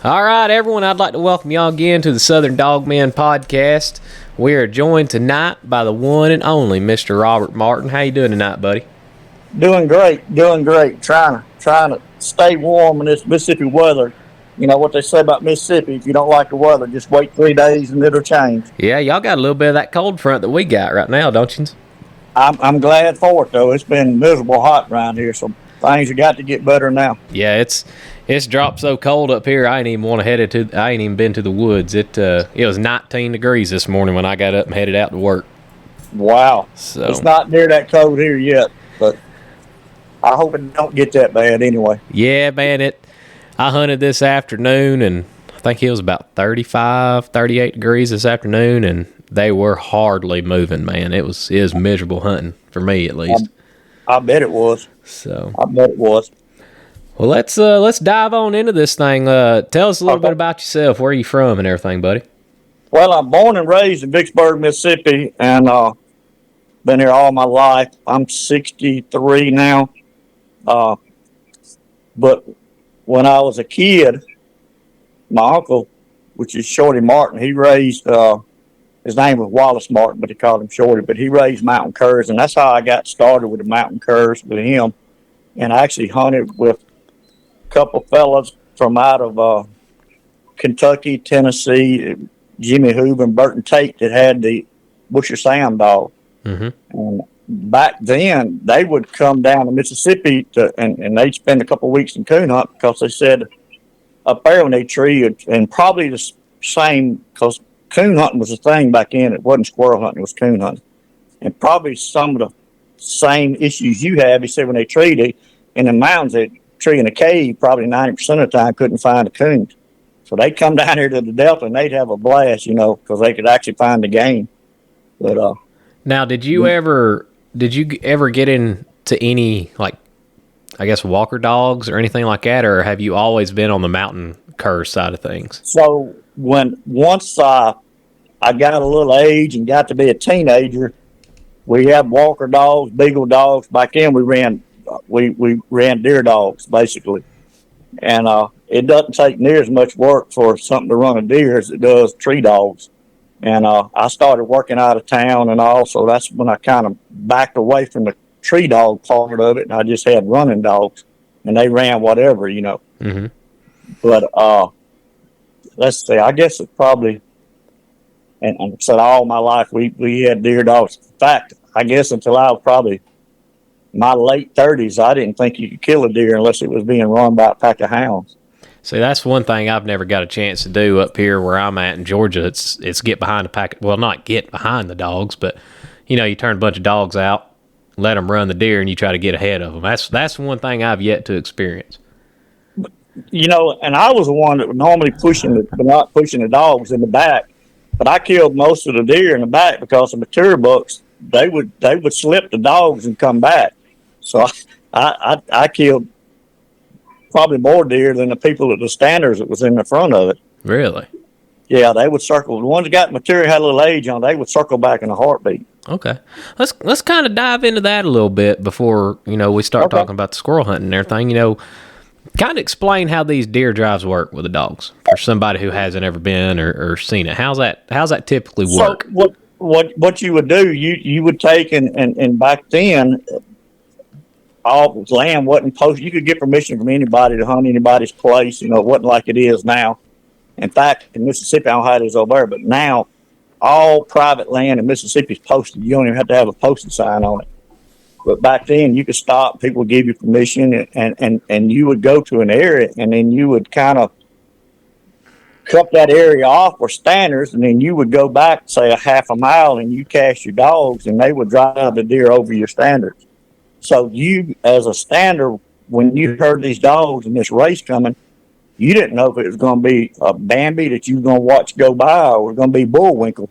All right, everyone, I'd like to welcome y'all again to the Southern Dogman podcast. We are joined tonight by the one and only Mr. Robert Martin. How you doing tonight, buddy? Doing great. Trying to stay warm in this Mississippi weather. You know what they say about Mississippi, if you don't like the weather, just wait 3 days and it'll change. Yeah, y'all got a little bit of that cold front that we got right now, don't you? I'm glad for it, though. It's been miserable hot around here, so things have got to get better now. Yeah, it's dropped so cold up here. I ain't even been to the woods. It was 19 degrees this morning when I got up and headed out to work. Wow. So it's not near that cold here yet, but I hope it don't get that bad anyway. Yeah, man, I hunted this afternoon, and I think it was about 35, 38 degrees this afternoon, and they were hardly moving, man. It was miserable hunting, for me at least. I bet it was. I bet it was. Well, let's dive on into this thing. Tell us a little bit about yourself. Where are you from and everything, buddy? Well, I'm born and raised in Vicksburg, Mississippi, and been here all my life. I'm 63 now. But when I was a kid, my uncle, which is Shorty Martin, he raised, his name was Wallace Martin, but he called him Shorty, but he raised mountain curs, and that's how I got started with the mountain curs with him. And I actually hunted with a couple fellas from out of Kentucky, Tennessee, Jimmy Hoover and Burton Tate that had the Busher Sam dog. Mm-hmm. And back then, they would come down to Mississippi and they'd spend a couple of weeks in coon hunt because they said up there when they treed, and probably the same, because coon hunting was a thing back then. It wasn't squirrel hunting, it was coon hunting. And probably some of the same issues you have, he said when they treated in the mountains, they tree in a cave, probably 90% of the time couldn't find the coons. So they'd come down here to the Delta and they'd have a blast, because they could actually find the game. But now, did you ever get into any, like, I guess, walker dogs or anything like that, or have you always been on the mountain cur side of things? So once I got a little age and got to be a teenager, we had walker dogs, beagle dogs. Back then we ran deer dogs basically, and it doesn't take near as much work for something to run a deer as it does tree dogs. And I started working out of town and all, so that's when I kind of backed away from the tree dog part of it, and I just had running dogs, and they ran whatever, Mm-hmm. But let's see, I guess it probably, and said all my life we had deer dogs. In fact, I guess until I was probably my late 30s, I didn't think you could kill a deer unless it was being run by a pack of hounds. See, that's one thing I've never got a chance to do up here where I'm at in Georgia. It's get behind a pack. Well, not get behind the dogs, but you turn a bunch of dogs out, let them run the deer, and you try to get ahead of them. That's one thing I've yet to experience. And I was the one that was normally not pushing the dogs in the back, but I killed most of the deer in the back because the mature bucks they would slip the dogs and come back. So I killed probably more deer than the people at the standards that was in the front of it. Really? Yeah, they would circle. The ones that got mature, had a little age on, they would circle back in a heartbeat. Okay. Let's kind of dive into that a little bit before, we start talking about the squirrel hunting and everything. Kind of explain how these deer drives work with the dogs for somebody who hasn't ever been or seen it. How's that typically work? So what you would do, you would take and back then, all land wasn't posted. You could get permission from anybody to hunt anybody's place. It wasn't like it is now. In fact, in Mississippi, I don't know how it is over there, but now all private land in Mississippi is posted. You don't even have to have a posted sign on it. But back then, you could stop. People would give you permission, and you would go to an area, and then you would kind of cut that area off for standards, and then you would go back, say, a half a mile, and you cast your dogs, and they would drive the deer over your standards. So you, as a stander, when you heard these dogs and this race coming, you didn't know if it was going to be a Bambi that you were going to watch go by or it was going to be Bullwinkle.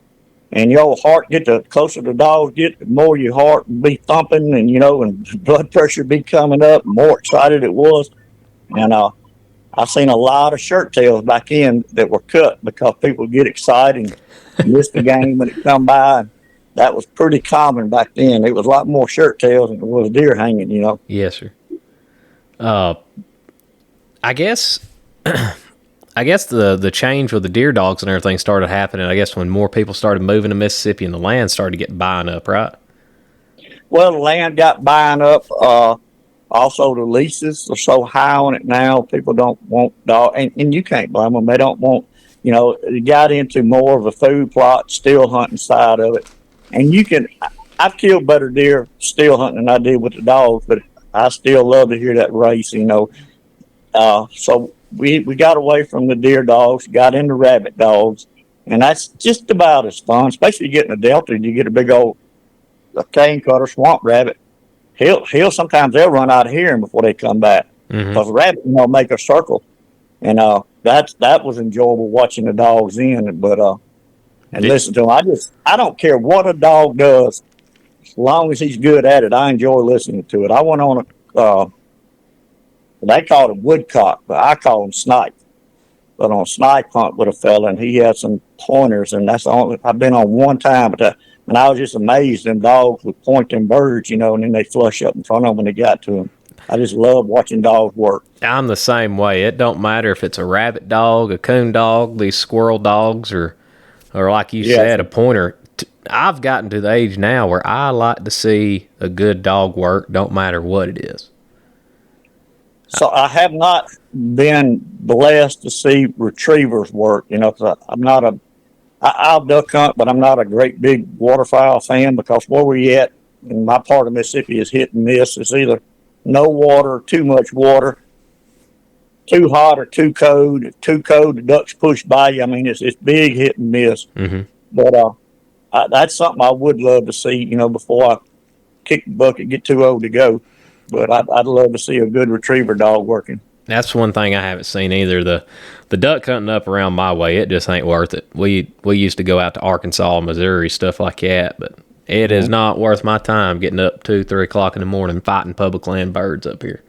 And your heart the closer the dogs get, the more your heart would be thumping and, and blood pressure be coming up, the more excited it was. And I've seen a lot of shirt tails back in that were cut because people get excited and miss the game when it come by. That was pretty common back then. It was a lot more shirt tails than it was deer hanging, Yes, sir. I guess I guess the change with the deer dogs and everything started happening, I guess, when more people started moving to Mississippi and the land started getting buying up, right? Well, the land got buying up. Also, the leases are so high on it now. People don't want dog, and you can't blame them. They don't want, it got into more of a food plot, still hunting side of it. And I've killed better deer still hunting than I did with the dogs, but I still love to hear that race. So we got away from the deer dogs, got into rabbit dogs, and that's just about as fun, especially getting a Delta and you get a big old cane cutter swamp rabbit. He'll sometimes they'll run out of hearing before they come back. Because rabbit, make a circle, and that was enjoyable watching the dogs in. But and listen to them. I don't care what a dog does, as long as he's good at it. I enjoy listening to it. I went on they called him woodcock, but I call him snipe. But on a snipe hunt with a fella, and he had some pointers, and that's the only I've been on one time, and I was just amazed them dogs would point them birds, and then they flush up in front of them when they got to them. I just love watching dogs work. I'm the same way. It don't matter if it's a rabbit dog, a coon dog, these squirrel dogs, or like you said, a pointer. I've gotten to the age now where I like to see a good dog work, don't matter what it is. So I have not been blessed to see retrievers work, because I'll duck hunt, but I'm not a great big waterfowl fan, because where we at in my part of Mississippi is hit and miss. It's either no water, too much water, too hot or too cold. If too cold, the ducks push by you. I mean, it's big hit and miss. But that's something I would love to see, before I kick the bucket, get too old to go. But I'd love to see a good retriever dog working. That's one thing I haven't seen either. The duck hunting up around my way, it just ain't worth it. We used to go out to Arkansas, Missouri, stuff like that, but it is not worth my time getting up 2, 3 o'clock in the morning fighting public land birds up here.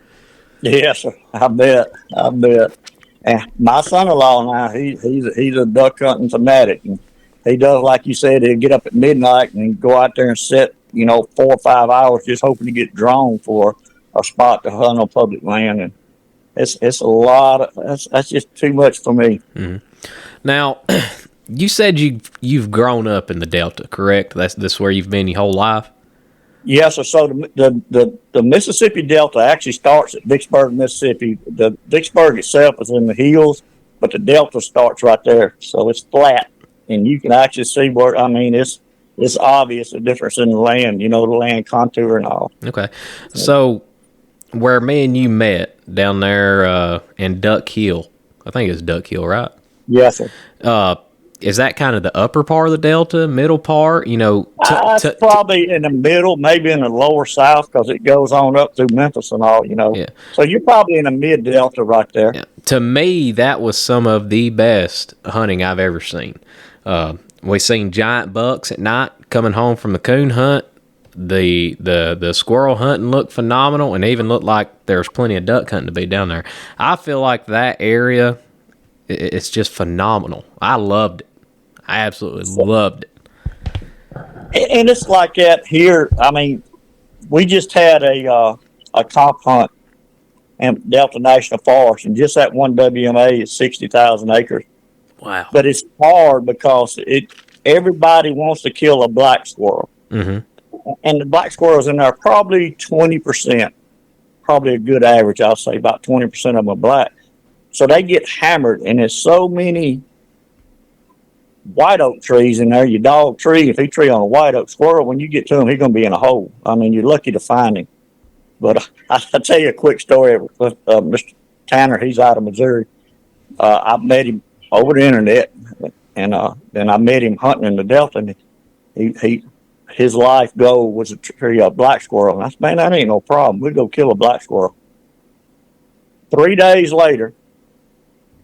Yes, I bet. And my son-in-law now, he's a duck hunting fanatic, and he does, like you said, he'll get up at midnight and go out there and sit, 4 or 5 hours just hoping to get drawn for a spot to hunt on public land. And it's a lot of that's just too much for me. Now, you said you've grown up in the Delta, correct? That's where you've been your whole life. Yes, so the Mississippi Delta actually starts at Vicksburg, Mississippi. The Vicksburg itself is in the hills, but the Delta starts right there, so it's flat, and you can actually see where. I mean, it's obvious the difference in the land. The land contour and all. Okay, so where me and you met down there in Duck Hill, I think it's Duck Hill, right? Yes, sir. Is that kind of the upper part of the Delta, middle part? It's probably in the middle, maybe in the lower south, because it goes on up through Memphis and all. Yeah. So you're probably in the mid Delta right there. Yeah. To me, that was some of the best hunting I've ever seen. We seen giant bucks at night coming home from the coon hunt. The squirrel hunting looked phenomenal, and even looked like there's plenty of duck hunting to be down there. I feel like that area, it's just phenomenal. I loved it. I absolutely loved it. And it's like that here. I mean, we just had a comp hunt in Delta National Forest, and just that one WMA is 60,000 acres. Wow! But it's hard because everybody wants to kill a black squirrel, and the black squirrels in there are probably 20%, probably a good average. I'll say about 20% of them are black. So they get hammered, and there's so many white oak trees in there. Your dog tree, if he tree on a white oak squirrel, when you get to him, he's going to be in a hole. I mean, you're lucky to find him. But I'll tell you a quick story with Mr. Tanner. He's out of Missouri. I met him over the internet, and then I met him hunting in the Delta, and his life goal was to tree a black squirrel. And I said, man, that ain't no problem. We'd go kill a black squirrel. 3 days later,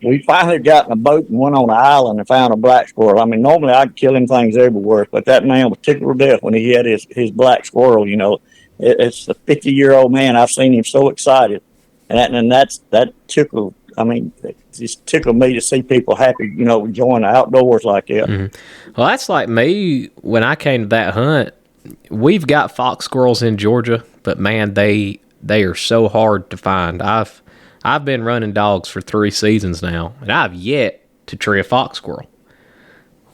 we finally got in a boat and went on an island and found a black squirrel. I mean, normally I'd kill him things everywhere, but that man was tickled to death when he had his black squirrel. It's a 50-year-old man. I've seen him so excited, and that tickled. I mean, it just tickled me to see people happy, enjoying the outdoors like that. Well, that's like me when I came to that hunt. We've got fox squirrels in Georgia, but man, they are so hard to find. I've been running dogs for 3 seasons now, and I've yet to tree a fox squirrel.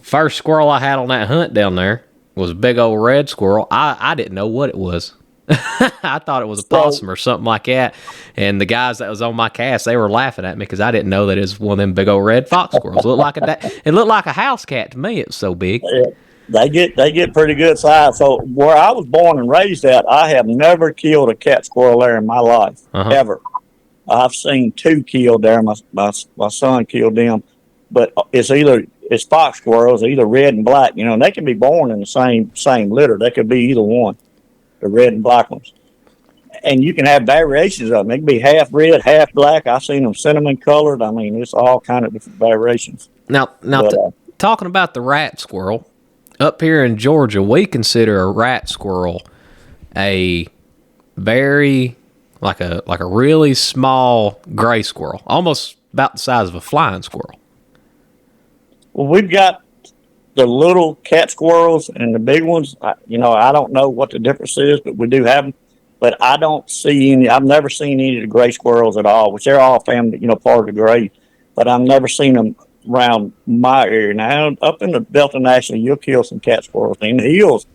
First squirrel I had on that hunt down there was a big old red squirrel. I didn't know what it was. I thought it was a possum or something like that. And the guys that was on my cast, they were laughing at me because I didn't know that it was one of them big old red fox squirrels. It looked like a house cat to me. It was so big. Yeah, they get pretty good size. So where I was born and raised at, I have never killed a cat squirrel there in my life, ever. I've seen 2 killed there. My son killed them, but it's fox squirrels, either red and black. You know, and they can be born in the same litter. They could be either one, the red and black ones. And you can have variations of them. They can be half red, half black. I've seen them cinnamon colored. I mean, it's all kind of different variations. Now, talking about the rat squirrel, up here in Georgia, we consider a rat squirrel a very like a really small gray squirrel, almost about the size of a flying squirrel. Well, we've got the little cat squirrels and the big ones. I don't know what the difference is, but we do have them. But I don't see any. I've never seen any of the gray squirrels at all, which they're all family, part of the gray. But I've never seen them around my area. Now, up in the Delta National, you'll kill some cat squirrels. In the hills,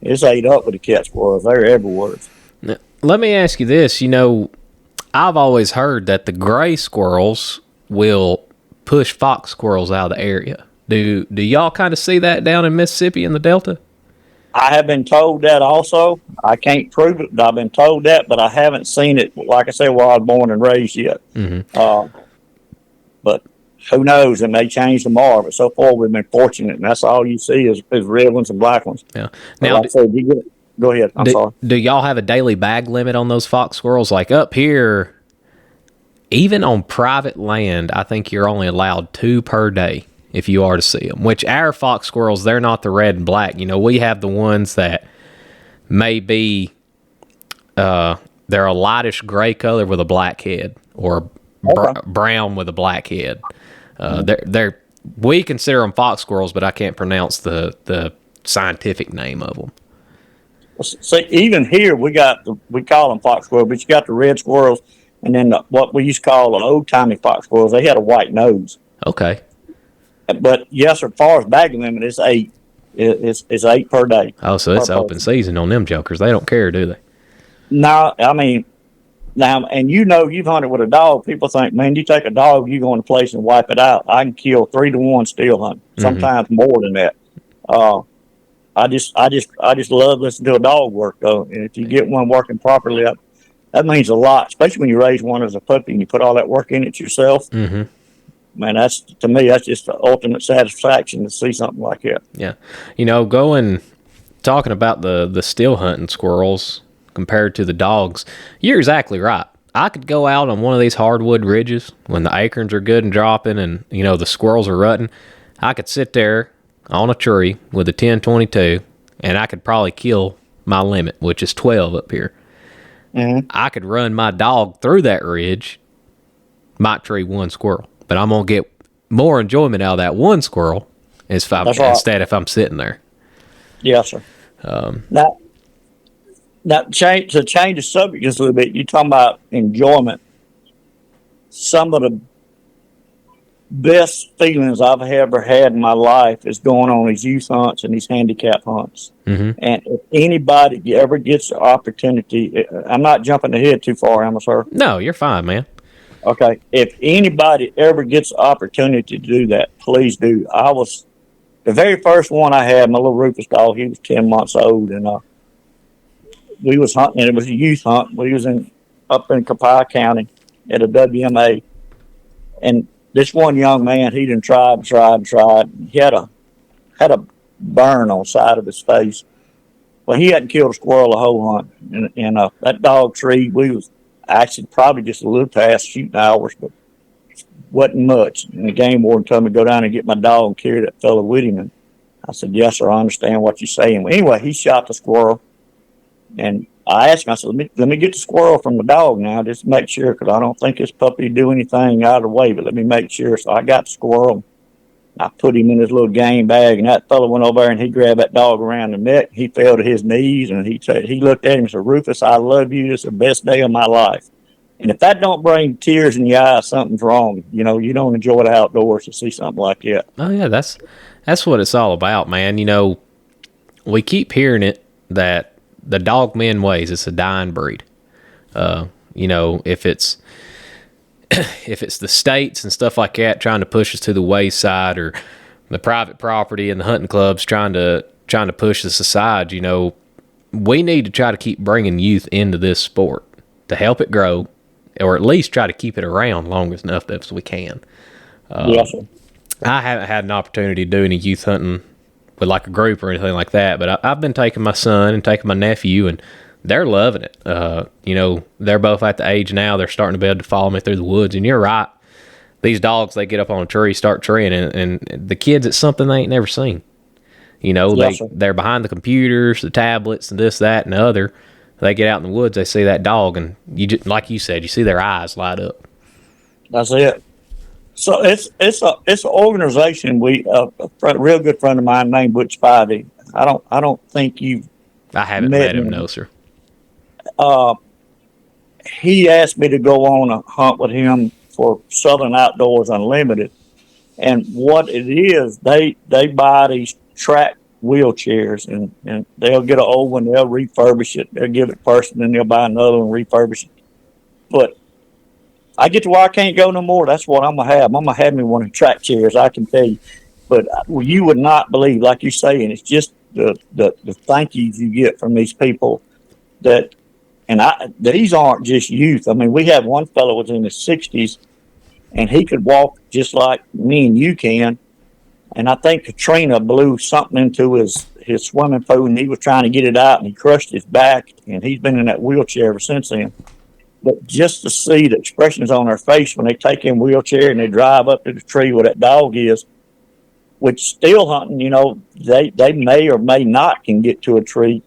it's ate up with the cat squirrels. They're everywhere. Now, let me ask you this. I've always heard that the gray squirrels will push fox squirrels out of the area. Do y'all kind of see that down in Mississippi in the Delta? I have been told that also. I can't prove it, but I've been told that, but I haven't seen it, like I said, where I was born and raised yet. But who knows? It may change tomorrow. But so far, we've been fortunate, and that's all you see is red ones and black ones. Yeah. Now, go ahead. I'm sorry. Do y'all have a daily bag limit on those fox squirrels? Like up here, even on private land, I think you're only allowed 2 per day if you are to see them. Which our fox squirrels, they're not the red and black. We have the ones that may be they're a lightish gray color with a black head, or brown with a black head. We consider them fox squirrels, but I can't pronounce the scientific name of them. See, even here we call them fox squirrels, but you got the red squirrels, and then what we used to call the old timey fox squirrels. They had a white nose. Okay. But yes, as far as bag limit, it's 8. It's 8 per day. Oh, so it's open season on them jokers. They don't care, do they? No, I mean, now, and you've hunted with a dog. People think, man, you take a dog, you go in a place and wipe it out. I can kill 3 to 1 still hunting, sometimes more than that. I just love listening to a dog work, though. And if you get one working properly, that means a lot, especially when you raise one as a puppy and you put all that work in it yourself. Mm-hmm. Man, to me, that's just the ultimate satisfaction to see something like that. Yeah. Talking about the still hunting squirrels compared to the dogs, you're exactly right. I could go out on one of these hardwood ridges when the acorns are good and dropping and, the squirrels are rutting. I could sit there on a tree with a 10-22 and I could probably kill my limit, which is 12 up here. Mm-hmm. I could run my dog through that ridge, might tree 1 squirrel. But I'm going to get more enjoyment out of that 1 squirrel instead if I'm sitting there. Yes, sir. Now, to change the subject just a little bit, you're talking about enjoyment. Some of the best feelings I've ever had in my life is going on these youth hunts and these handicap hunts. Mm-hmm. And if anybody ever gets the opportunity, I'm not jumping ahead too far, am I, sir? No, you're fine, man. Okay, if anybody ever gets the opportunity to do that, please do. I was the very first one I had, my little Rufus dog. He was 10 months old, and we was hunting. And it was a youth hunt. We was up in Copiah County at a WMA, and this one young man, he done tried. He had a burn on the side of his face. Well, he hadn't killed a squirrel the whole hunt, and that dog tree, we was actually probably just a little past shooting hours, but wasn't much. And the game warden told me to go down and get my dog and carry that fellow with him. And I said, yes, sir, I understand what you're saying. Well, anyway, he shot the squirrel. And I asked him, I said, let me get the squirrel from the dog now, just to make sure, because I don't think this puppy do anything out of the way, but let me make sure. So I got the squirrel. I put him in his little game bag, and that fellow went over there and he grabbed that dog around the neck. He fell to his knees, and he looked at him and said, Rufus, I love you. This is the best day of my life. And if that don't bring tears in your eyes, something's wrong. You don't enjoy the outdoors to see something like that. Oh yeah, that's what it's all about, man. We keep hearing it that the dog men ways, it's a dying breed. If it's if it's the states and stuff like that trying to push us to the wayside, or the private property and the hunting clubs trying to push us aside, we need to try to keep bringing youth into this sport to help it grow, or at least try to keep it around long enough as we can. Yes, sir. I haven't had an opportunity to do any youth hunting with like a group or anything like that, but I've been taking my son and taking my nephew, and they're loving it. They're both at the age now they're starting to be able to follow me through the woods. And you're right, these dogs, they get up on a tree, start treeing, and the kids, it's something they ain't never seen. Yes, They're behind the computers, the tablets, and this, that, and the other. They get out in the woods, they see that dog, and you just, like you said, you see their eyes light up. That's it. So it's an organization. A real good friend of mine named Butch Spivey. I don't think you've. I haven't met him, no, sir. He asked me to go on a hunt with him for Southern Outdoors Unlimited, and what it is, they buy these track wheelchairs, and they'll get an old one, they'll refurbish it, they'll give it person, then they'll buy another one, refurbish it. But I get to where I can't go no more. That's what I'm gonna have. I'm gonna have me one of the track chairs, I can tell you. But you would not believe, like you're saying, it's just the thank yous you get from these people these aren't just youth. I mean, we had one fellow was in his 60s, and he could walk just like me and you can. And I think Katrina blew something into his swimming pool, and he was trying to get it out, and he crushed his back, and he's been in that wheelchair ever since then. But just to see the expressions on their face when they take in wheelchair and they drive up to the tree where that dog is, which still hunting, they may or may not can get to a tree,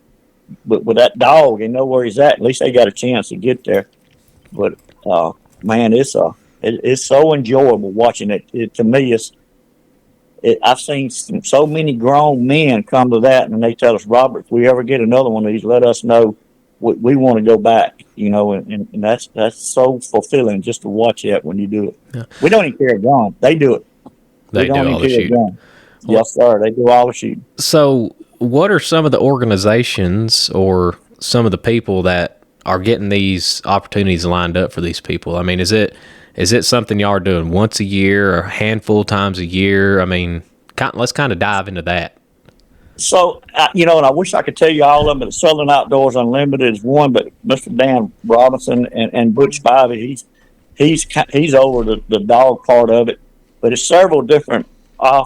but with that dog, they know where he's at. At least they got a chance to get there. But man, it's so enjoyable watching it. To me, I've seen so many grown men come to that, and they tell us, Robert, if we ever get another one of these, let us know. We want to go back, and that's so fulfilling just to watch that when you do it. Yeah. We don't even care gun. They do it. They do all the shooting. Yes, sir. They do all the shooting. So what are some of the organizations or some of the people that are getting these opportunities lined up for these people? I mean, is it something y'all are doing once a year or a handful of times a year? I mean, let's kind of dive into that. So, and I wish I could tell you all of them, but Southern Outdoors Unlimited is one, but Mr. Dan Robinson and Butch Spivey, he's over the dog part of it, but it's several different I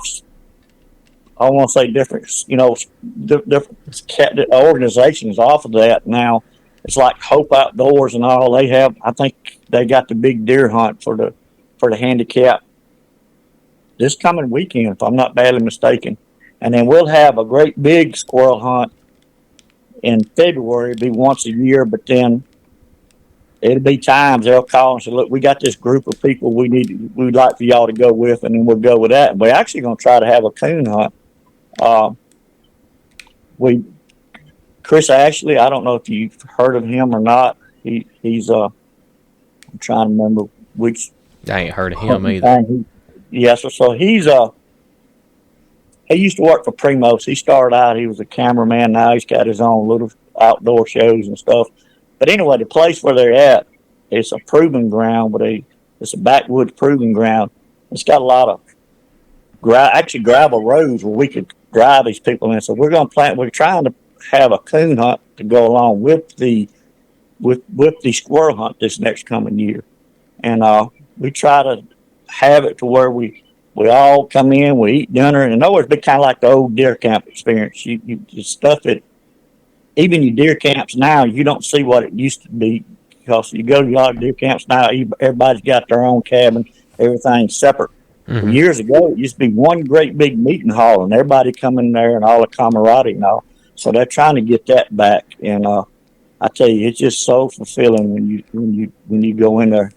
want to say different organizations off of that now. It's like Hope Outdoors and all. They have, I think they got the big deer hunt for the handicap this coming weekend, if I'm not badly mistaken. And then we'll have a great big squirrel hunt in February. It'll be once a year, but then it'll be times they'll call and say, look, we got this group of people we'd like for y'all to go with, and then we'll go with that. And we're actually going to try to have a coon hunt. Chris Ashley, I don't know if you've heard of him or not. He's I'm trying to remember which. I ain't heard of him either. Yes, so he used to work for Primos. He started out, he was a cameraman. Now he's got his own little outdoor shows and stuff. But anyway, the place where they're at, it's a proving ground, it's a backwoods proving ground. It's got a lot of gravel roads where we could drive these people in. So we're trying to have a coon hunt to go along with the squirrel hunt this next coming year. And we try to have it to where we all come in, we eat dinner, and it's always been kind of like the old deer camp experience. You stuff it. Even your deer camps now, you don't see what it used to be, because you go to a lot of deer camps now, everybody's got their own cabin, everything's separate. Mm-hmm. Years ago, it used to be one great big meeting hall, and everybody come in there and all the camaraderie and all. So they're trying to get that back, and I tell you, it's just so fulfilling when you go in there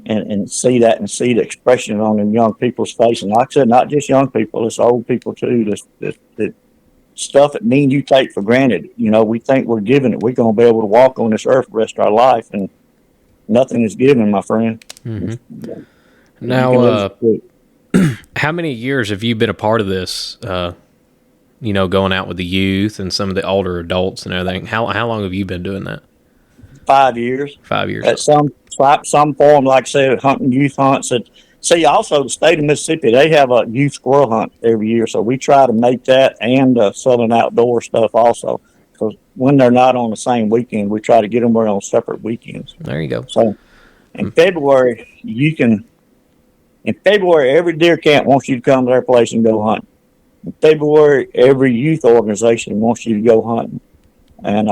and see that and see the expression on them young people's face. And like I said, not just young people, it's old people too. The stuff that me and you take for granted. We think we're giving it. We're going to be able to walk on this earth the rest of our life. And nothing is given, my friend. Now, how many years have you been a part of this? Going out with the youth and some of the older adults and everything. How long have you been doing that? 5 years. 5 years. At some form, like I said, hunting youth hunts. See, also the state of Mississippi, they have a youth squirrel hunt every year, so we try to make that and Southern outdoor stuff also. Because when they're not on the same weekend, we try to get them on separate weekends. There you go. So in February, every deer camp wants you to come to their place and go hunting. In February, every youth organization wants you to go hunting. And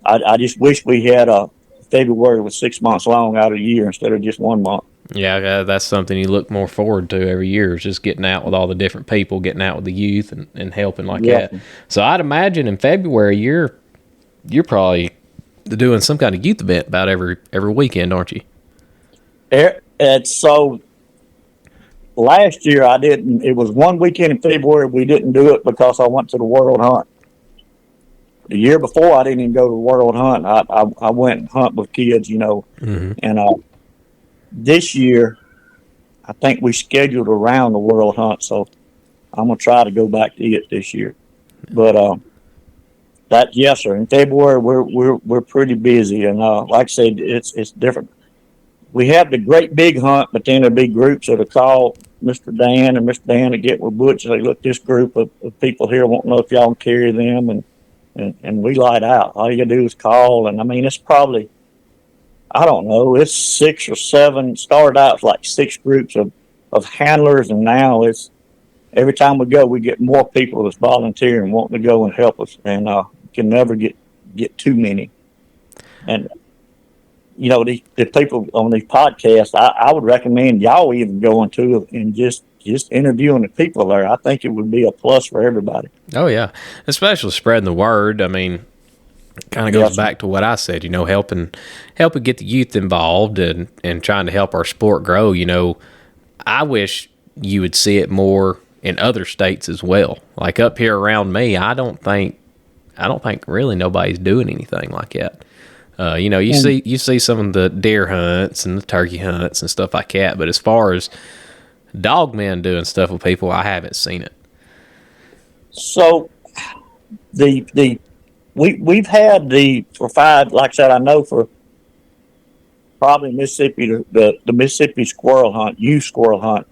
I just wish we had a February was 6 months long out of the year instead of just 1 month. Yeah, that's something you look more forward to every year, is just getting out with all the different people, getting out with the youth and helping like that. So I'd imagine in February you're probably doing some kind of youth event about every weekend, aren't you? So last year I didn't. It was one weekend in February we didn't do it because I went to the World Hunt. The year before I didn't even go to the World Hunt. I went and hunt with kids, and this year I think we scheduled around the World Hunt, so I'm gonna try to go back to it this year. But yes, sir. In February we're pretty busy, and like I said, it's different. We have the great big hunt, but then there'll be groups that'll call Mr. Dan and Mr. Dan to get with Butch and say, look, this group of people here won't know if y'all can carry them, and we light out. All you gotta do is call, and I mean, it's probably, I don't know, it's 6 or 7, started out like 6 groups of handlers, and now it's, every time we go, we get more people that's volunteering, wanting to go and help us, and can never get too many. And the people on these podcasts, I would recommend y'all even going to and just interviewing the people there. I think it would be a plus for everybody. Oh yeah, especially spreading the word. I mean, it kind of goes back to what I said. Helping get the youth involved and trying to help our sport grow. I wish you would see it more in other states as well. Like up here around me, I don't think really nobody's doing anything like that. You see some of the deer hunts and the turkey hunts and stuff like that, but as far as dog men doing stuff with people, I haven't seen it. So we've had for 5, like I said, I know for probably Mississippi, the Mississippi squirrel hunt, youth squirrel hunt.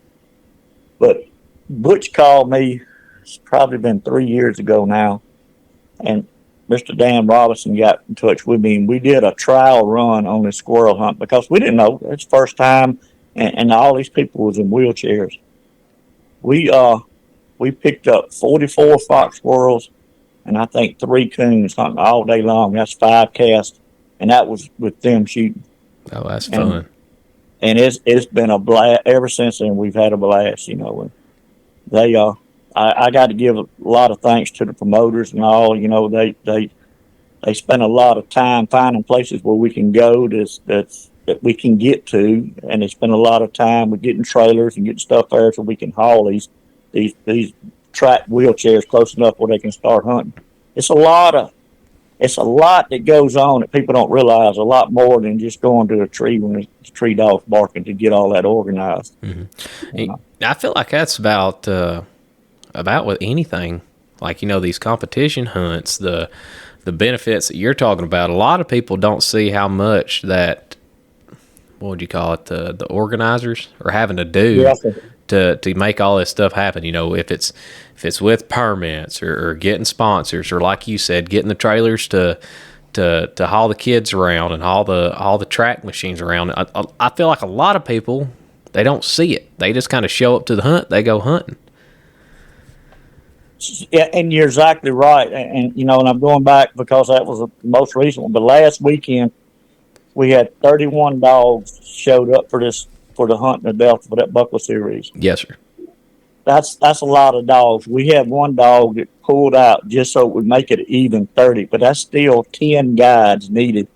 But Butch called me, it's probably been 3 years ago now, and Mr. Dan Robinson got in touch with me, and we did a trial run on this squirrel hunt because we didn't know. It's the first time, and all these people was in wheelchairs. We picked up 44 fox squirrels, and I think 3 coons hunting all day long. That's 5 casts, and that was with them shooting. Oh, that's fun. And it's been a blast ever since then. We've had a blast, And they I got to give a lot of thanks to the promoters and all. They spend a lot of time finding places where we can go that we can get to, and they spend a lot of time with getting trailers and getting stuff there so we can haul these track wheelchairs close enough where they can start hunting. It's a lot that goes on that people don't realize. A lot more than just going to a tree when the tree dog's barking to get all that organized. Mm-hmm. I feel like that's about with anything, like these competition hunts, the benefits that you're talking about. A lot of people don't see how much that, what would you call it, the organizers are having to do to make all this stuff happen. If it's with permits or getting sponsors, or like you said, getting the trailers to haul the kids around and all the track machines around. I feel like a lot of people, they don't see it. They just kind of show up to the hunt. They go hunting. Yeah, and you're exactly right. And I'm going back because that was the most recent one. But last weekend, we had 31 dogs showed up for the hunt in the Delta for that buckle series. Yes, sir. That's a lot of dogs. We had one dog that pulled out just so it would make it even 30, but that's still 10 guides needed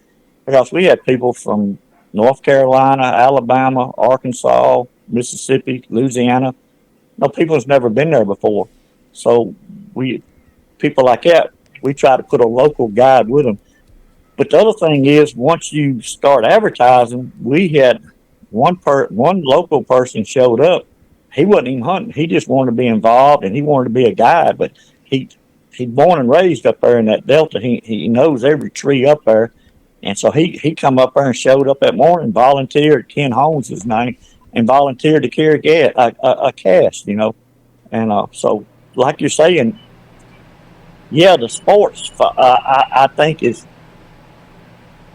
because we had people from North Carolina, Alabama, Arkansas, Mississippi, Louisiana. People that's never been there before. So people like that, we try to put a local guide with them. But the other thing is, once you start advertising, we had one local person showed up. He wasn't even hunting. He just wanted to be involved, and he wanted to be a guide. But he he's born and raised up there in that delta. He knows every tree up there, and so he come up there and showed up that morning, volunteered. Ken Holmes his name, and volunteered to carry a cast, And so, like you're saying, yeah, the sports I think is,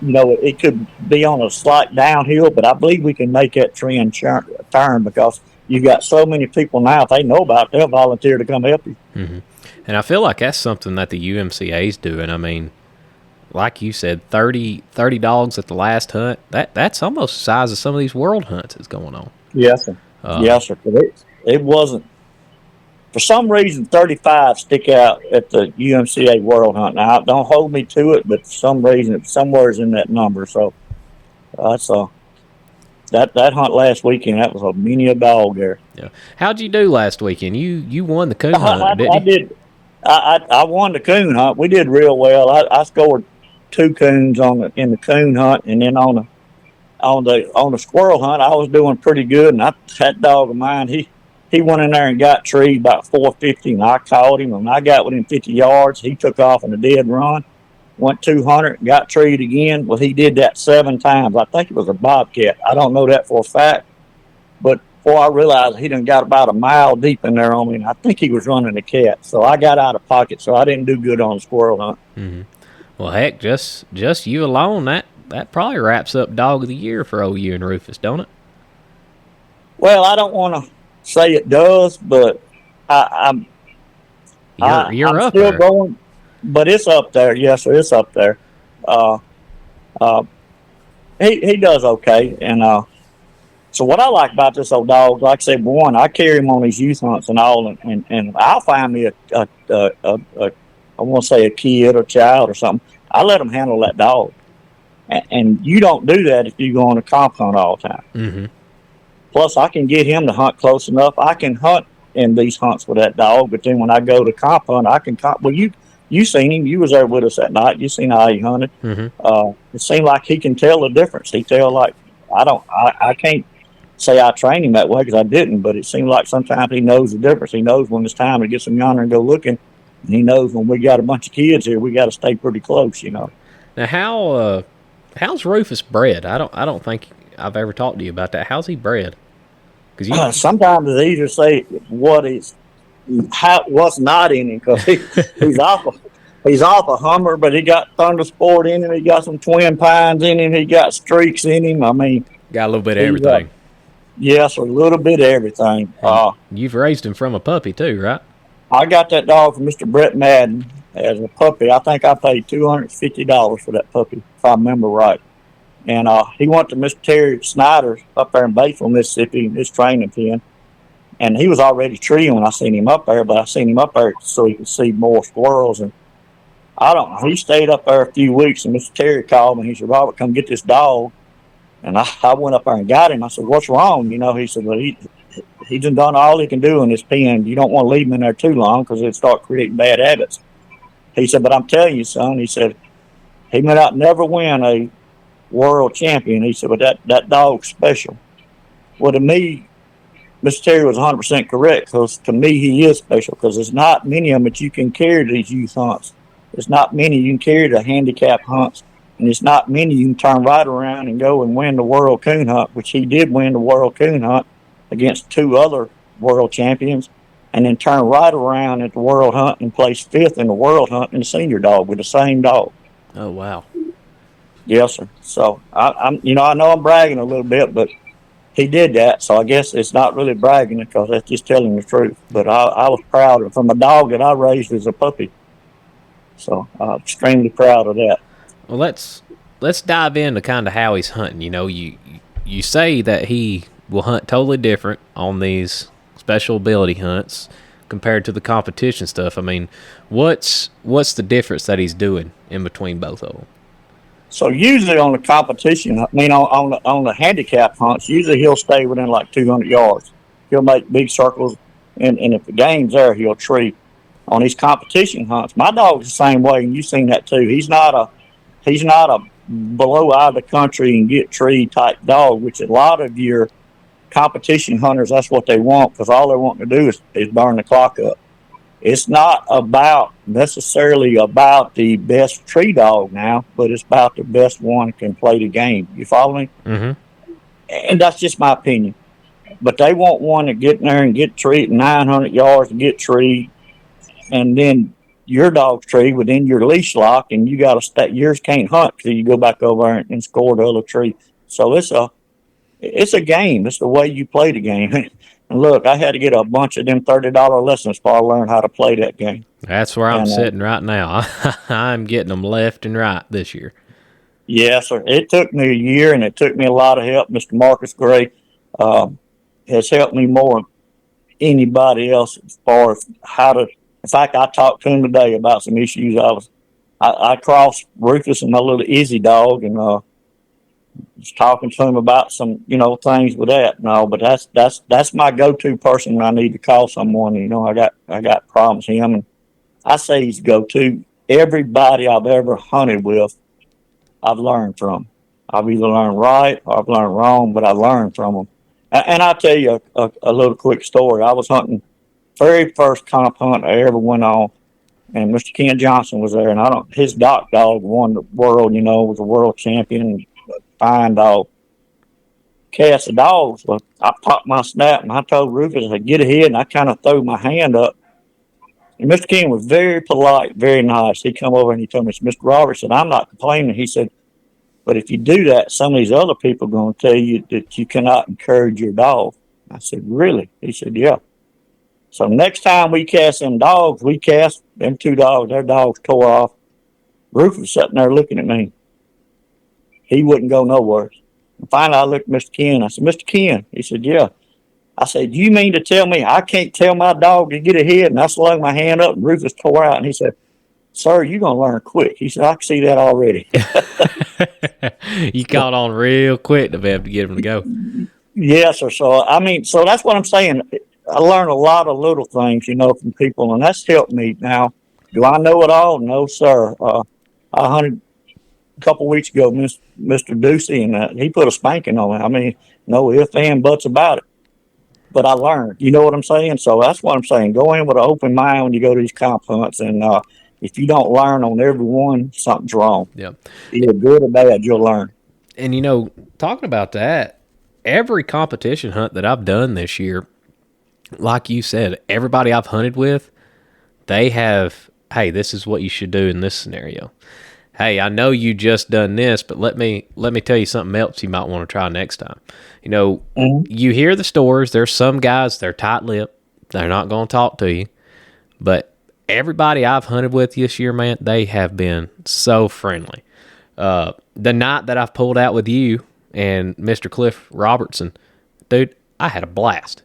it could be on a slight downhill, but I believe we can make that trend turn because you got so many people now. If they know about it, they'll volunteer to come help you. Mm-hmm. And I feel like that's something that the UMCA is doing. I mean, like you said, 30 dogs at the last hunt. That's almost the size of some of these world hunts that's going on. Yes, sir. Yes, sir. It wasn't. For some reason, 35 stick out at the UMCA World Hunt. Now, don't hold me to it, but for some reason, it's somewhere's in that number. So that's that hunt last weekend. That was many a dog there. Yeah. How'd you do last weekend? You won the coon hunt, didn't you? I did. I won the coon hunt. We did real well. I scored 2 coons in the coon hunt, and then on the squirrel hunt, I was doing pretty good. And that dog of mine, he went in there and got treed about 450, and I caught him, and I got within 50 yards. He took off in a dead run, went 200, got treed again. Well, he did that 7 times. I think it was a bobcat. I don't know that for a fact, but before I realized, he done got about a mile deep in there on me, and I think he was running a cat. So I got out of pocket, so I didn't do good on the squirrel hunt. Mm-hmm. Well, heck, just you alone, that probably wraps up Dog of the Year for OU and Rufus, don't it? Well, I don't want to say it does, but I'm up still there. going, but it's up there. Yes, sir, it's up there. He does okay, and so what I like about this old dog, like I said, one, I carry him on these youth hunts and all, and I'll find me I want to say a kid or child or something. I let him handle that dog, and you don't do that if you go on a comp hunt all the time. Mm-hmm. Plus, I can get him to hunt close enough. I can hunt in these hunts with that dog, but then when I go to comp hunt, I can comp. Well, you seen him. You was there with us that night. You seen how he hunted. Mm-hmm. It seemed like he can tell the difference. He tell like I can't say I trained him that way because I didn't, but it seemed like sometimes he knows the difference. He knows when it's time to get some yonder and go looking, and he knows when we got a bunch of kids here, we got to stay pretty close, Now, how's Rufus bred? I don't think I've ever talked to you about that. How's he bred? Because sometimes it's easier to say what's not in him because he's off a Hummer, but he got Thunder Sport in him. He got some Twin Pines in him. He got Streaks in him. I mean, got a little bit of everything. Yes, a little bit of everything. You've raised him from a puppy too, right? I got that dog from Mr. Brett Madden as a puppy. I think I paid $250 for that puppy, if I remember right. And he went to Mr. Terry Snyder up there in Batesville, Mississippi, in his training pen. And he was already treeing when I seen him up there, but I seen him up there so he could see more squirrels. And I don't know. He stayed up there a few weeks, and Mr. Terry called me. He said, "Robert, come get this dog." And I went up there and got him. I said, "What's wrong?" He said, "Well, he done all he can do in this pen. You don't want to leave him in there too long because it'll start creating bad habits." He said, "But I'm telling you, son," he said, "he may not never win a world champion." He said, "But that dog's special." Well, to me, Mr. Terry was 100% correct because to me he is special because there's not many of them that you can carry to these youth hunts. There's not many you can carry to handicap hunts, and there's not many you can turn right around and go and win the world coon hunt, which he did win the world coon hunt against 2 other world champions, and then turn right around at the world hunt and place 5th in the world hunt in the senior dog with the same dog. Oh, wow. Yes, sir. So I know I'm bragging a little bit, but he did that. So I guess it's not really bragging because that's just telling the truth. But I was proud of from a dog that I raised as a puppy. So I'm extremely proud of that. Well, let's dive into kind of how he's hunting. You say that he will hunt totally different on these special ability hunts compared to the competition stuff. I mean, what's the difference that he's doing in between both of them? So usually on the competition, on the handicap hunts, usually he'll stay within like 200 yards. He'll make big circles, and if the game's there, he'll tree. On these competition hunts, my dog's the same way, and you've seen that too. He's not He's not a blow out of the country and get tree type dog, which a lot of your competition hunters, that's what they want, because all they want to do is burn the clock up. It's not about necessarily about the best tree dog now, but it's about the best one that can play the game. You follow me? Mm-hmm. And that's just my opinion. But they want one to get in there and get tree at 900 yards to get tree, and then your dog's tree within your leash lock, and you got to stay. Yours can't hunt till you go back over there and score the other tree. So it's a game. It's the way you play the game. And look, I had to get a bunch of them $30 lessons before I learned how to play that game. That's where I'm sitting right now. I'm getting them left and right this year. Yes, sir. It took me a year, and it took me a lot of help. Mr. Marcus Gray has helped me more than anybody else as far as how to. In fact, I talked to him today about some issues. I crossed Rufus and my little Izzy dog, and was talking to him about some things with that. No, but that's my go-to person when I need to call someone. I got problems with him, and I say he's go-to. Everybody I've ever hunted with, I've learned from. I've either learned right or I've learned wrong, but I learned from them. And I'll tell you a little quick story. I was hunting very first comp hunt I ever went on, and Mr. Ken Johnson was there, and his dog won the world, was a world champion, fine dog. Cast of dogs. Well, I popped my snap, and I told Rufus, I said, get ahead, and I kind of threw my hand up. And Mr. Ken was very polite, very nice. He come over and he told me, Mr. Roberts, and I'm not complaining. He said, but if you do that, some of these other people are going to tell you that you cannot encourage your dog. I said, really? He said, yeah. So next time we cast them dogs, we cast them two dogs, their dogs tore off. Rufus was sitting there looking at me. He wouldn't go nowhere. And finally, I looked at Mr. Ken. I said, Mr. Ken. He said, yeah. I said, do you mean to tell me I can't tell my dog to get ahead? And I slung my hand up, and Rufus tore out. And he said, sir, you're going to learn quick. He said, I can see that already. You caught on real quick to be able to get him to go. Yes, sir. So that's what I'm saying. I learned a lot of little things, from people, and that's helped me. Now, do I know it all? No, sir. I hunted a couple weeks ago, Mr. Ducey, and he put a spanking on me. No ifs, and buts about it. But I learned. You know what I'm saying? So that's what I'm saying. Go in with an open mind when you go to these comp hunts, and if you don't learn on every one, something's wrong. Yeah. Either good or bad, you'll learn. And, talking about that, every competition hunt that I've done this year, like you said, everybody I've hunted with, they have, hey, this is what you should do in this scenario. Hey, I know you just done this, but let me tell you something else you might want to try next time. You hear the stories. There's some guys, they're tight-lipped. They're not going to talk to you. But everybody I've hunted with this year, man, they have been so friendly. The night that I've pulled out with you and Mr. Cliff Robertson, dude, I had a blast.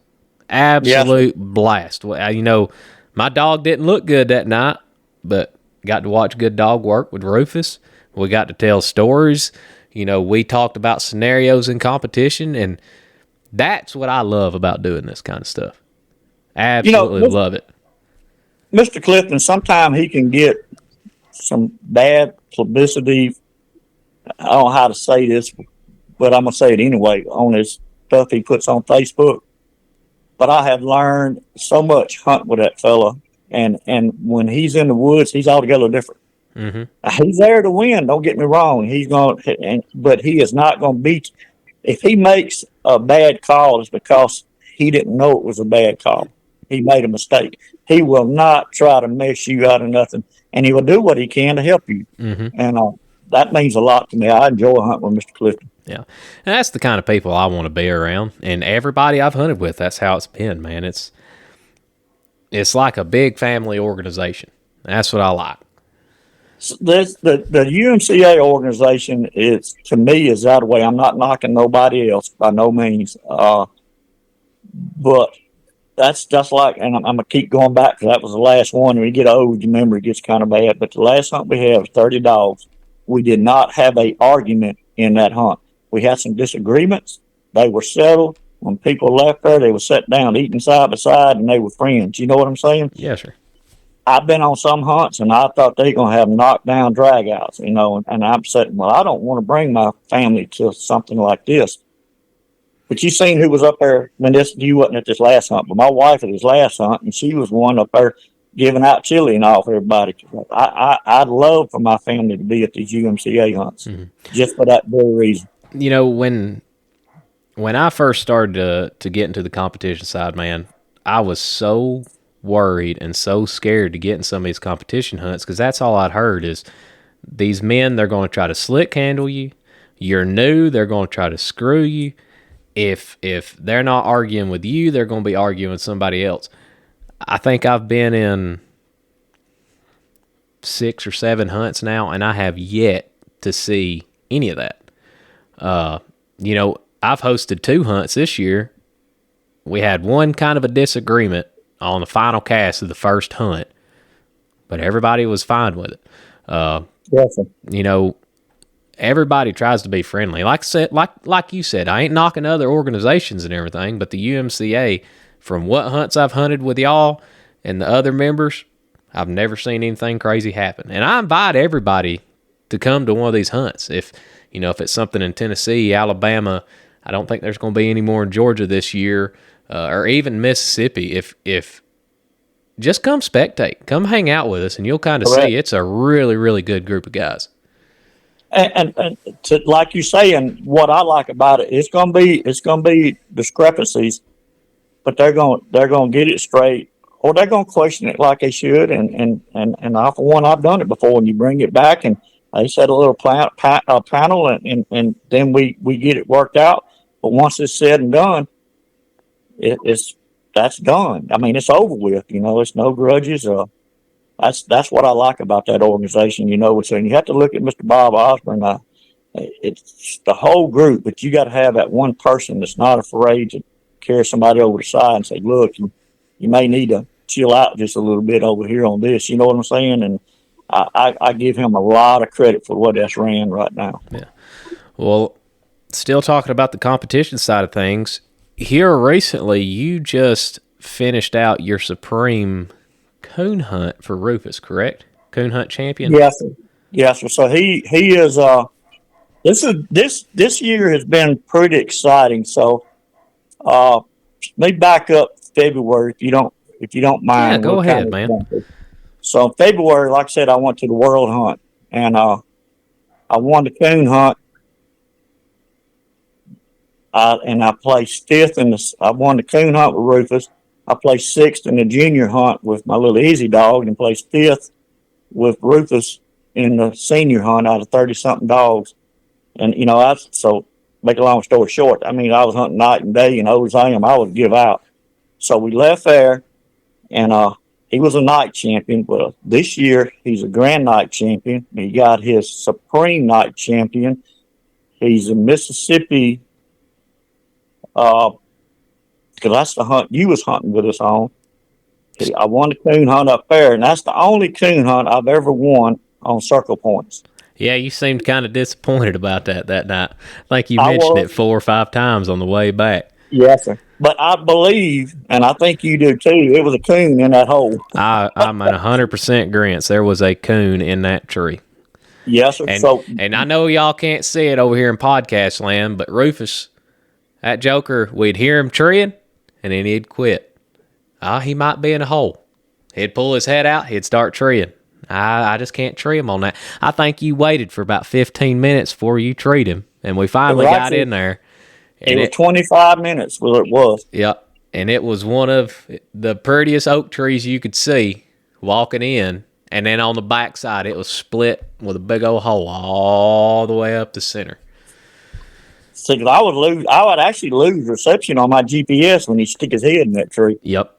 Absolute blast. Well, my dog didn't look good that night, but got to watch good dog work with Rufus. We got to tell stories. We talked about scenarios in competition, and that's what I love about doing this kind of stuff. Absolutely love it. Mr. Clifton, sometimes he can get some bad publicity. I don't know how to say this, but I'm going to say it anyway on his stuff he puts on Facebook. But I have learned so much hunting with that fella. And when he's in the woods, he's altogether different. Mm-hmm. He's there to win. Don't get me wrong. But he is not going to beat. If he makes a bad call, it's because he didn't know it was a bad call. He made a mistake. He will not try to mess you out of nothing, and he will do what he can to help you. Mm-hmm. And that means a lot to me. I enjoy hunting with Mr. Clifton. Yeah, and that's the kind of people I want to be around. And everybody I've hunted with, that's how it's been, man. It's like a big family organization. That's what I like. The UMCA organization to me is that way. I'm not knocking nobody else by no means, but that's just like, and I'm gonna keep going back because that was the last one. When you get old, your memory gets kind of bad. But the last hunt we had was 30 dogs. We did not have an argument in that hunt. We had some disagreements. They were settled. When people left there, they were sat down eating side by side, and they were friends. You know what I'm saying? Yes, sir. I've been on some hunts and I thought they gonna have knockdown dragouts, and I'm saying, well, I don't want to bring my family to something like this. But you seen who was up there when you wasn't at this last hunt, but my wife at this last hunt, and she was one up there giving out chili and all for everybody. I'd love for my family to be at these UMCA hunts, just for that very reason. When I first started to get into the competition side, man, I was so worried and so scared to get in some of these competition hunts, because that's all I'd heard is these men, they're going to try to slick handle you. You're new, they're going to try to screw you. If they're not arguing with you, they're going to be arguing with somebody else. I think I've been in 6 or 7 hunts now, and I have yet to see any of that. I've hosted 2 hunts this year. We had one kind of a disagreement on the final cast of the first hunt, but everybody was fine with it. Yes, Everybody tries to be friendly. Like you said, I ain't knocking other organizations and everything, but the UMCA, from what hunts I've hunted with y'all and the other members, I've never seen anything crazy happen. And I invite everybody to come to one of these hunts. If it's something in Tennessee, Alabama, I don't think there's going to be any more in Georgia this year, or even Mississippi. If just come spectate, come hang out with us, and you'll kind of see it's a really, really good group of guys. And to, like you saying, what I like about it, it's gonna be discrepancies, but they're gonna get it straight, or they're gonna question it like they should. And I, for one, I've done it before. And you bring it back, and they set a little panel, and then we get it worked out. But once it's said and done, that's done. I mean, it's over with. It's no grudges. That's what I like about that organization. So you have to look at Mr. Bob Osborne. It's the whole group, but you got to have that one person that's not afraid to carry somebody over the side and say, "Look, you may need to chill out just a little bit over here on this." You know what I'm saying? And I give him a lot of credit for what that's ran right now. Yeah. Well, still talking about the competition side of things. Here recently, you just finished out your Supreme coon hunt for Rufus, correct? Coon hunt champion. Yes, sir. Yes, sir. So he is. This year has been pretty exciting. So, let me back up February if you don't mind. Yeah, go ahead, man. So in February, like I said, I went to the World Hunt, and I won the coon hunt. I placed 5th I won the coon hunt with Rufus. I placed 6th in the junior hunt with my little easy dog, and placed 5th with Rufus in the senior hunt out of 30-something dogs. And, so make a long story short, I mean, I was hunting night and day, and Ozam, I would give out. So we left there, and he was a night champion, but this year he's a grand night champion. He got his Supreme night champion. He's in Mississippi, because that's the hunt you was hunting with us on. I won the coon hunt up there, and that's the only coon hunt I've ever won on circle points. Yeah, you seemed kind of disappointed about that night. I think you mentioned it 4 or 5 times on the way back. Yes, sir. But I believe, and I think you do too, it was a coon in that hole. I'm at 100% agreement. There was a coon in that tree. Yes, sir. And I know y'all can't see it over here in podcast land, but Rufus, that joker, we'd hear him treeing, and then he'd quit. He might be in a hole. He'd pull his head out, he'd start treeing. I just can't tree him on that. I think you waited for about 15 minutes before you treed him, and we finally got in there. It was 25 minutes, well, it was. Yep, and it was one of the prettiest oak trees you could see walking in, and then on the backside it was split with a big old hole all the way up the center. See, I would actually lose reception on my GPS when he stick his head in that tree. Yep.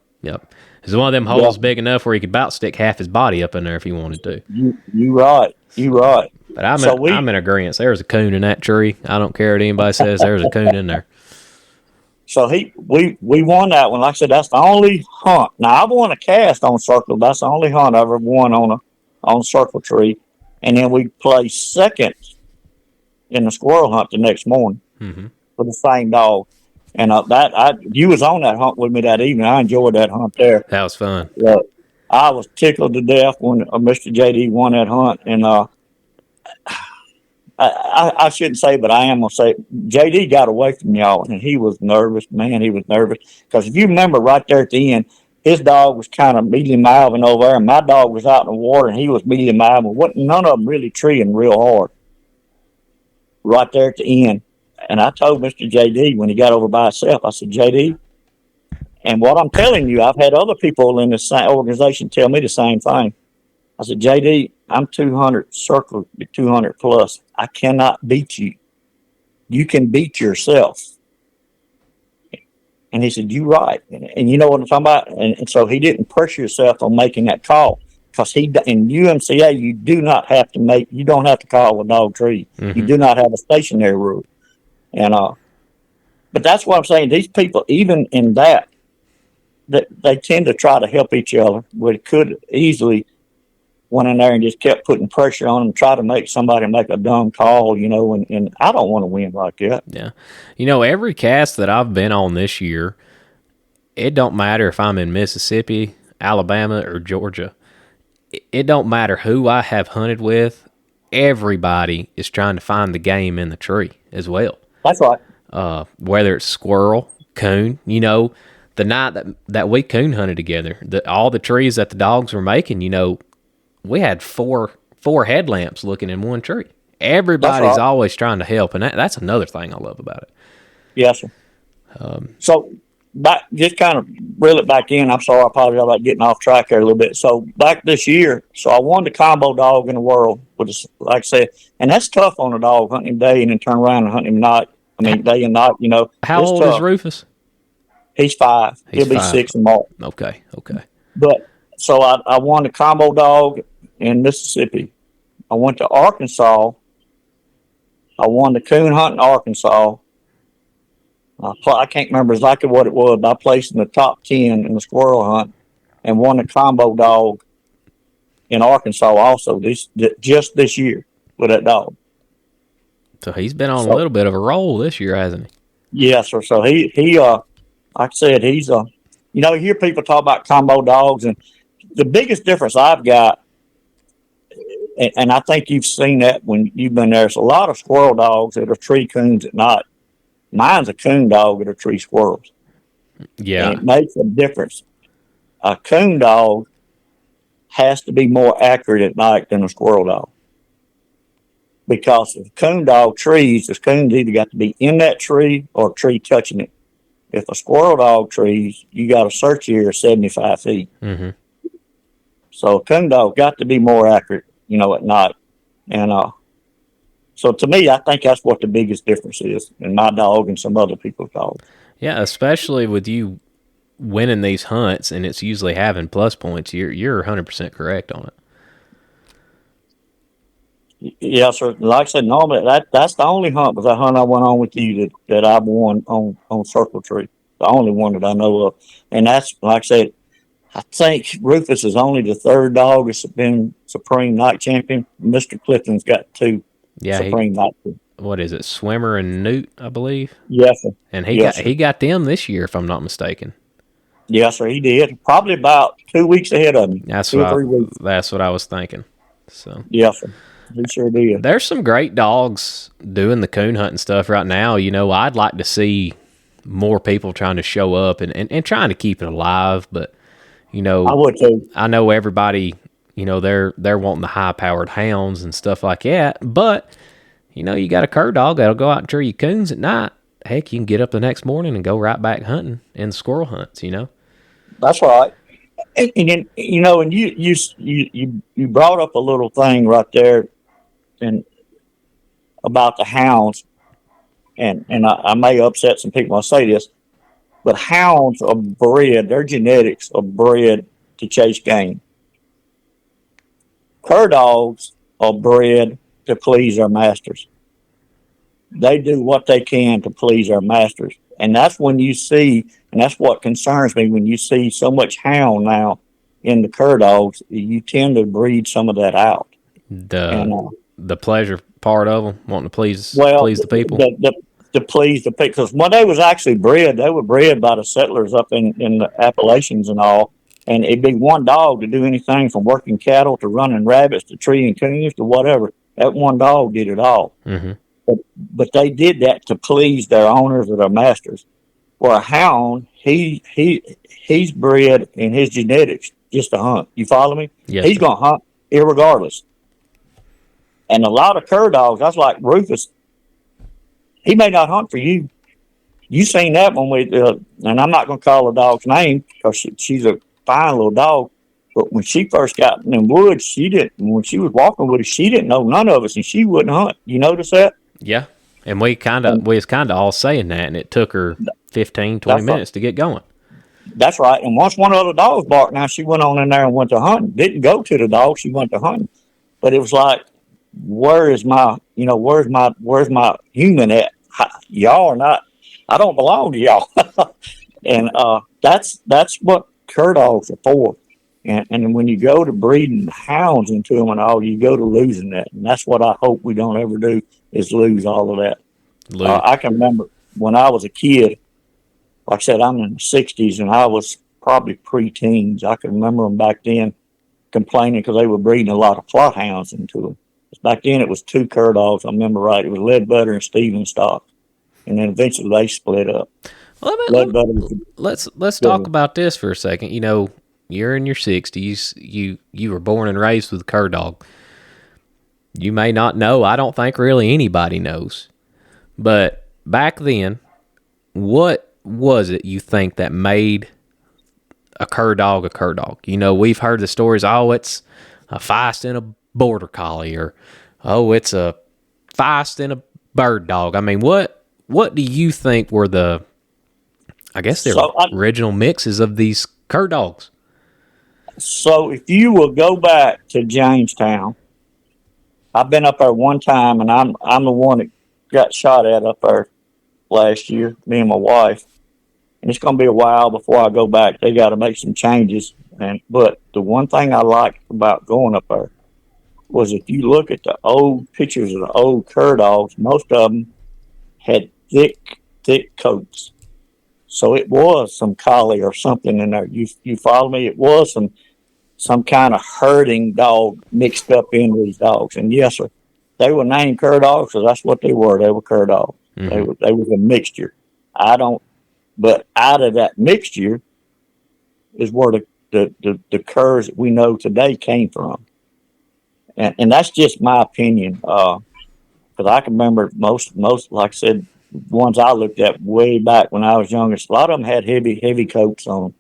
It's one of them holes big enough where he could about stick half his body up in there if he wanted to. You right. But I'm in agreement. There's a coon in that tree. I don't care what anybody says. There's a coon in there. So we won that one. Like I said, that's the only hunt. Now I've won a cast on circle. That's the only hunt I've ever won on circle tree. And then we placed 2nd in the squirrel hunt the next morning for the same dog. And you was on that hunt with me that evening. I enjoyed that hunt there. That was fun. Yeah. I was tickled to death when Mr. JD won that hunt, and I shouldn't say, but I am gonna say JD got away from y'all, and he was nervous. Man, he was nervous because if you remember right there at the end, his dog was kind of mealy mouthing over there, and my dog was out in the water, and he was mealy mouthing. Wasn't none of them really treeing real hard right there at the end. And I told Mr. JD when he got over by himself, I said, JD, and what I'm telling you, I've had other people in the same organization tell me the same thing. I said, JD, I'm 200 circled to 200 plus. I cannot beat you. You can beat yourself. And he said, you right. And you know what I'm talking about? And so he didn't pressure himself on making that call because in UMCA, you don't have to call a dog tree. Mm-hmm. You do not have a stationary rule. And, but that's what I'm saying. These people, even in that they tend to try to help each other, but it could easily went in there and just kept putting pressure on them, try to make somebody make a dumb call, and I don't want to win like that. Yeah. Every cast that I've been on this year, it don't matter if I'm in Mississippi, Alabama, or Georgia. It don't matter who I have hunted with. Everybody is trying to find the game in the tree as well. That's right. Whether it's squirrel, coon, the night that we coon hunted together, all the trees that the dogs were making, we had four headlamps looking in one tree. Everybody's always trying to help, and that's another thing I love about it. Yes, sir. So just kind of reel it back in. I'm sorry, I apologize about getting off track there a little bit. So back this year, I won the combo dog in the world, like I said, and that's tough on a dog hunting day and then turn around and hunt him night. Day and night. How old is Rufus? He's 5. He'll be 6 in March. Okay. But so I won the combo dog in Mississippi. I went to Arkansas. I won the coon hunt in Arkansas. I can't remember exactly what it was, but I placed in the top 10 in the squirrel hunt and won the combo dog in Arkansas also just this year with that dog. So he's been on a little bit of a roll this year, hasn't he? Yes, sir. So he like I said, he's you hear people talk about combo dogs, and the biggest difference I've got, and I think you've seen that when you've been there, there's a lot of squirrel dogs that are tree coons at night. Mine's a coon dog that are tree squirrels. Yeah. And it makes a difference. A coon dog has to be more accurate at night than a squirrel dog. Because if a coon dog trees, the coon's either got to be in that tree or a tree touching it. If a squirrel dog trees, you got a search area of 75 feet. Mm-hmm. So a coon dog got to be more accurate, at night. And so to me, I think that's what the biggest difference is in my dog and some other people's dogs. Yeah, especially with you winning these hunts, and it's usually having plus points. You're 100% correct on it. Yeah, sir. Like I said, normally that's the only hunt was that hunt I went on with you that I've won on Circle Tree. The only one that I know of. And that's, like I said, I think Rufus is only the third dog that's been Supreme Night Champion. Mr. Clifton's got 2 Supreme Night Champions. What is it, Swimmer and Newt, I believe? Yes, sir. And he got them this year, if I'm not mistaken. Yes, sir, he did. Probably about 2 weeks ahead of me. That's 2 or 3 weeks. That's what I was thinking. So yes, sir. He sure did. There's some great dogs doing the coon hunting stuff right now. I'd like to see more people trying to show up and trying to keep it alive. But, I would too. I know everybody, they're wanting the high-powered hounds and stuff like that. But, you got a cur dog that'll go out and tree you coons at night. Heck, you can get up the next morning and go right back hunting in squirrel hunts, That's right. And then, and you brought up a little thing right there and about the hounds, and I may upset some people when I say this, but hounds are bred, their genetics are bred to chase game. Cur dogs are bred to please their masters. They do what they can to please their masters. And that's when you see, and that's what concerns me, when you see so much hound now in the cur dogs, you tend to breed some of that out. The pleasure part of them, wanting to please the people. To please the people, because when they was actually bred, they were bred by the settlers up in the Appalachians and all, And it'd be one dog to do anything from working cattle to running rabbits to treeing coons to whatever. That one dog did it all. Mm-hmm. But they did that to please their owners or their masters. Well, a hound, he's bred in his genetics just to hunt. You follow me? Yes, He's sir. going to hunt irregardless. And a lot of cur dogs, that's like Rufus. He may not hunt for you. You seen that one with, and I'm not going to call the dog's name because she's a fine little dog. But when she first got in the woods, she didn't. When she was walking with us, she didn't know none of us, and she wouldn't hunt. You notice that? Yeah. And we was kind of all saying that, and it took her 15, 20 minutes to get going. That's right. And once one of the dogs barked, now she went on in there and went to hunting. Didn't go to the dog, she went to hunting. But it was like, where's my human at? Y'all are not. I don't belong to y'all. And that's what cur dogs are for. And when you go to breeding hounds into them and all, you go to losing that. And that's what I hope we don't ever do, is lose all of that. I can remember when I was a kid, like I said, I'm in the 60s, and I was probably pre-teens. I can remember them back then complaining because they were breeding a lot of plot hounds into them. Back then it was two cur dogs, I remember right. It was Leadbutter and Steven Stock. And then eventually they split up. Well, let's talk about this for a second. You know, you're in your 60s. You were born and raised with a cur dog. You may not know. I don't think really anybody knows. But back then, what was it you think that made a cur dog a cur dog? You know, we've heard the stories, oh, it's a feist in a border collie, or oh, it's a feist in a bird dog. I mean, what do you think were the, I guess they're original mixes of these cur dogs? So if you will go back to Jamestown, I've been up there one time, and I'm the one that got shot at up there last year, me and my wife. And it's going to be a while before I go back. They got to make some changes. But the one thing I liked about going up there was if you look at the old pictures of the old cur dogs, most of them had thick coats. So it was some collie or something in there. You follow me? It was some kind of herding dog mixed up in these dogs. And yes, sir, they were named cur dogs because that's what they were. They were cur dogs. Mm-hmm. They was a mixture. But out of that mixture is where the curs that we know today came from. And that's just my opinion. Because I can remember most, like I said, ones I looked at way back when I was younger, a lot of them had heavy coats on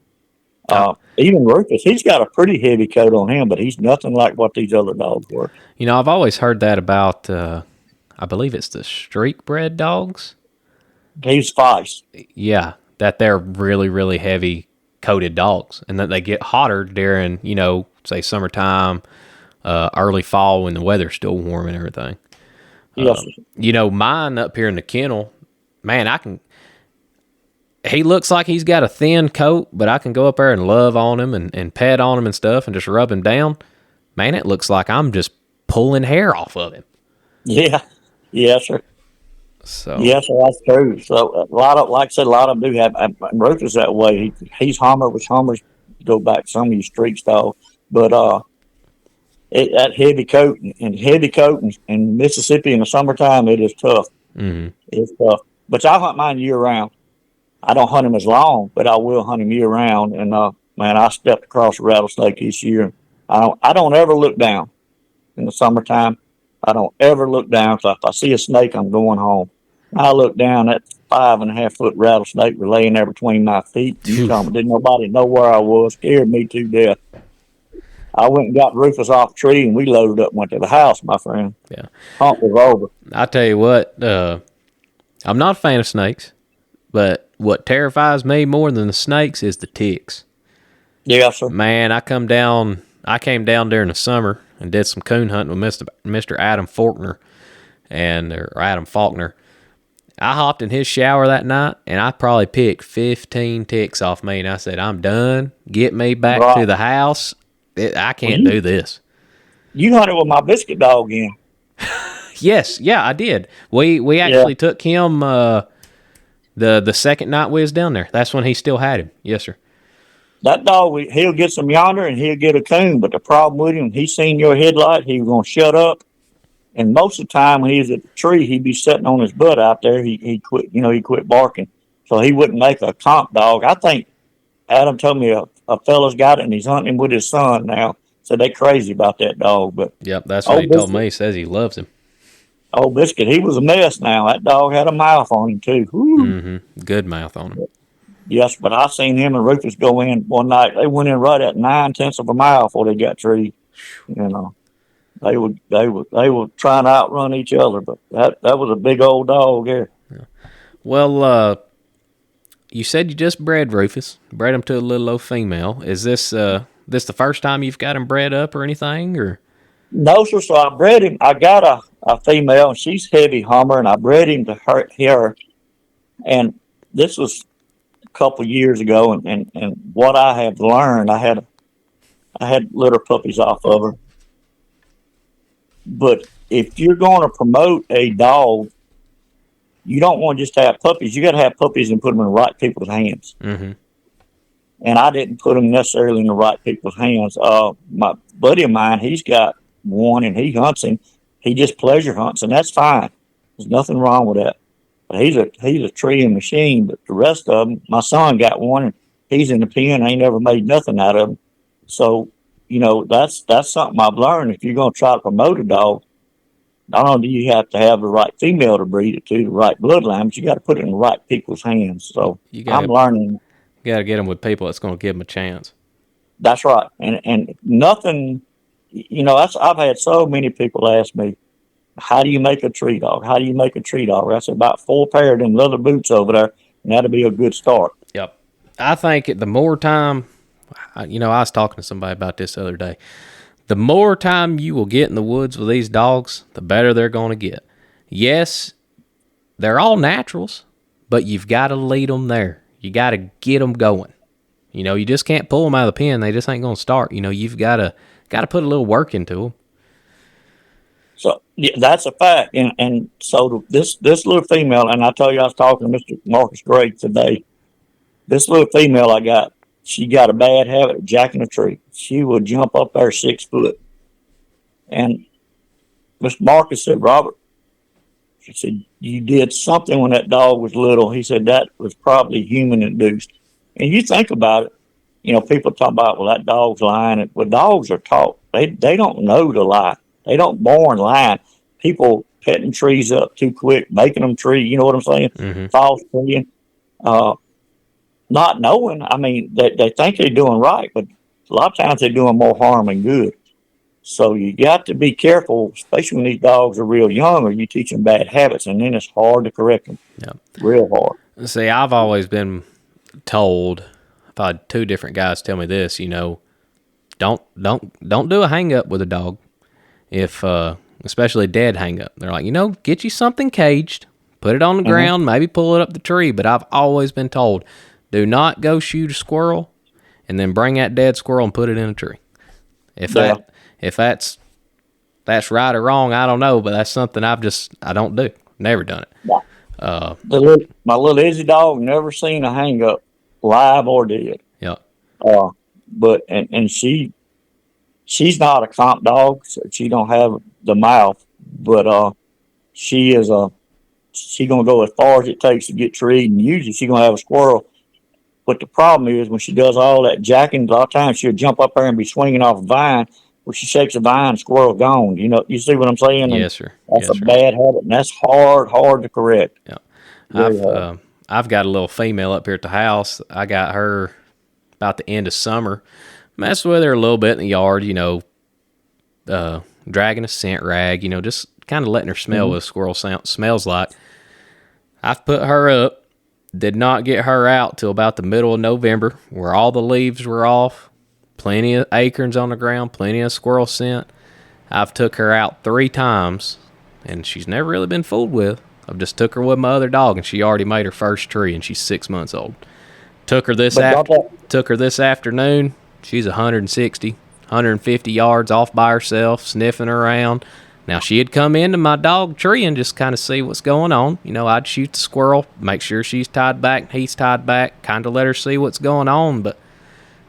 them. Even Rufus, he's got a pretty heavy coat on him, but he's nothing like what these other dogs were. You know, I've always heard that about, I believe it's the streak bred dogs. He's feist. Yeah, that they're really, really heavy coated dogs, and that they get hotter during, you know, say summertime, early fall when the weather's still warm and everything. Yes. You know, mine up here in the kennel, man, he looks like he's got a thin coat, but I can go up there and love on him and pet on him and stuff and just rub him down. Man, it looks like I'm just pulling hair off of him. Yeah. Yes, sir. So. Yes, sir, that's true. So a lot of, like I said, a lot of them do have, Rufus that way. He's Hummer, which Hummers go back some of these streak styles. But that heavy coat in Mississippi in the summertime, it is tough. Mm-hmm. It's tough. But I hunt mine year round. I don't hunt him as long, but I will hunt him year round. And man, I stepped across a rattlesnake this year. I don't ever look down in the summertime. I don't ever look down. So if I see a snake, I'm going home. I look down, that 5.5 foot rattlesnake was laying there between my feet. Didn't nobody know where I was. Scared me to death. I went and got Rufus off the tree, and we loaded up and went to the house, my friend. Yeah. Hunt was over. I tell you what, I'm not a fan of snakes, but what terrifies me more than the snakes is the ticks. Yeah, sir. Man, I came down during the summer and did some coon hunting with Mr. Adam Faulkner, or Adam Faulkner. I hopped in his shower that night, and I probably picked 15 ticks off me, and I said, I'm done. Get me back to the house. I can't do this. You hunted with my biscuit dog in. Yes, yeah, I did. We actually took him the second night we was down there. That's when he still had him. Yes, sir. That dog, he'll get some yonder and he'll get a coon. But the problem with him, he seen your headlight, he was gonna shut up. And most of the time when he was at the tree, he'd be sitting on his butt out there. He quit, he quit barking, so he wouldn't make a comp dog. I think Adam told me a fella's got it and he's hunting him with his son now. So they crazy about that dog. But Yep, that's what he old told biscuit, me. He says he loves him. old biscuit, he was a mess. Now that dog had a mouth on him too. Whew. Mm-hmm. Good mouth on him. Yes, but I seen him and Rufus go in one night. They went in right at 9/10 of a mile before they got treed. You know, they were trying to outrun each other, but that was a big old dog there. Well, you said you just bred Rufus, bred him to a little old female. Is this the first time you've got him bred up or anything, or? No, sir. So I bred him. I got a female, and she's heavy hummer, and I bred him to her. And this was a couple of years ago, and what I have learned, I had litter puppies off of her. But if you're going to promote a dog, you don't want to just have puppies. You got to have puppies and put them in the right people's hands. Mm-hmm. And I didn't put them necessarily in the right people's hands. My buddy of mine, he's got one, and he hunts him. He just pleasure hunts, and that's fine. There's nothing wrong with that. But he's a treeing machine. But the rest of them, my son got one, and he's in the pen. I ain't never made nothing out of him. So that's something I've learned. If you're going to try to promote a dog, not only do you have to have the right female to breed it to, the right bloodline, but you got to put it in the right people's hands. So I'm learning. You got to get them with people that's going to give them a chance. That's right. And nothing, I've had so many people ask me, how do you make a tree dog? How do you make a tree dog? I said, about 4 pair of them leather boots over there, and that'll be a good start. Yep. I think the more time, I was talking to somebody about this the other day. The more time you will get in the woods with these dogs, the better they're going to get. Yes, they're all naturals, but you've got to lead them there. You got to get them going. You just can't pull them out of the pen. They just ain't going to start. You've got to put a little work into them. So yeah, that's a fact. And so this little female, and I tell you, I was talking to Mr. Marcus Gray today. This little female I got, she got a bad habit of jacking a tree. She would jump up there 6 foot. And Mr. Marcus said, Robert, he said, you did something when that dog was little. He said, that was probably human induced. And you think about it, people talk about, well, that dog's lying. Well, dogs are taught. They don't know to lie. They don't born lying. People petting trees up too quick, making them tree, you know what I'm saying? Mm-hmm. False treeing. Not knowing, they think they're doing right, but a lot of times they're doing more harm than good. So you got to be careful, especially when these dogs are real young, or you teach them bad habits, and then it's hard to correct them. Yep. Real hard. See, I've always been told, I've had 2 different guys tell me this, don't do a hang up with a dog. If especially a dead hang up. They're like, get you something caged, put it on the ground, maybe pull it up the tree. But I've always been told, do not go shoot a squirrel and then bring that dead squirrel and put it in a tree. If that's right or wrong, I don't know, but that's something I don't do. Never done it. Yeah. My little Izzy dog never seen a hang up live or dead. Yeah. But she's not a comp dog, so she don't have the mouth, but she gonna go as far as it takes to get treed, and usually she's gonna have a squirrel. But the problem is when she does all that jacking, a lot of times she'll jump up there and be swinging off a vine. When she shakes a vine, squirrel gone. You see what I'm saying? Yes, sir. That's a bad habit, and that's hard to correct. Yeah. I've got a little female up here at the house. I got her about the end of summer. Messed with her a little bit in the yard, dragging a scent rag, just kind of letting her smell what a squirrel smells like. I've put her up, did not get her out till about the middle of November, where all the leaves were off, plenty of acorns on the ground, plenty of squirrel scent. I've took her out 3 times, and she's never really been fooled with. I've just took her with my other dog, and she already made her first tree, and she's 6 months old. Took her this afternoon. She's 160, 150 yards off by herself, sniffing around. Now, she had come into my dog tree and just kind of see what's going on. I'd shoot the squirrel, make sure she's tied back, he's tied back, kind of let her see what's going on. But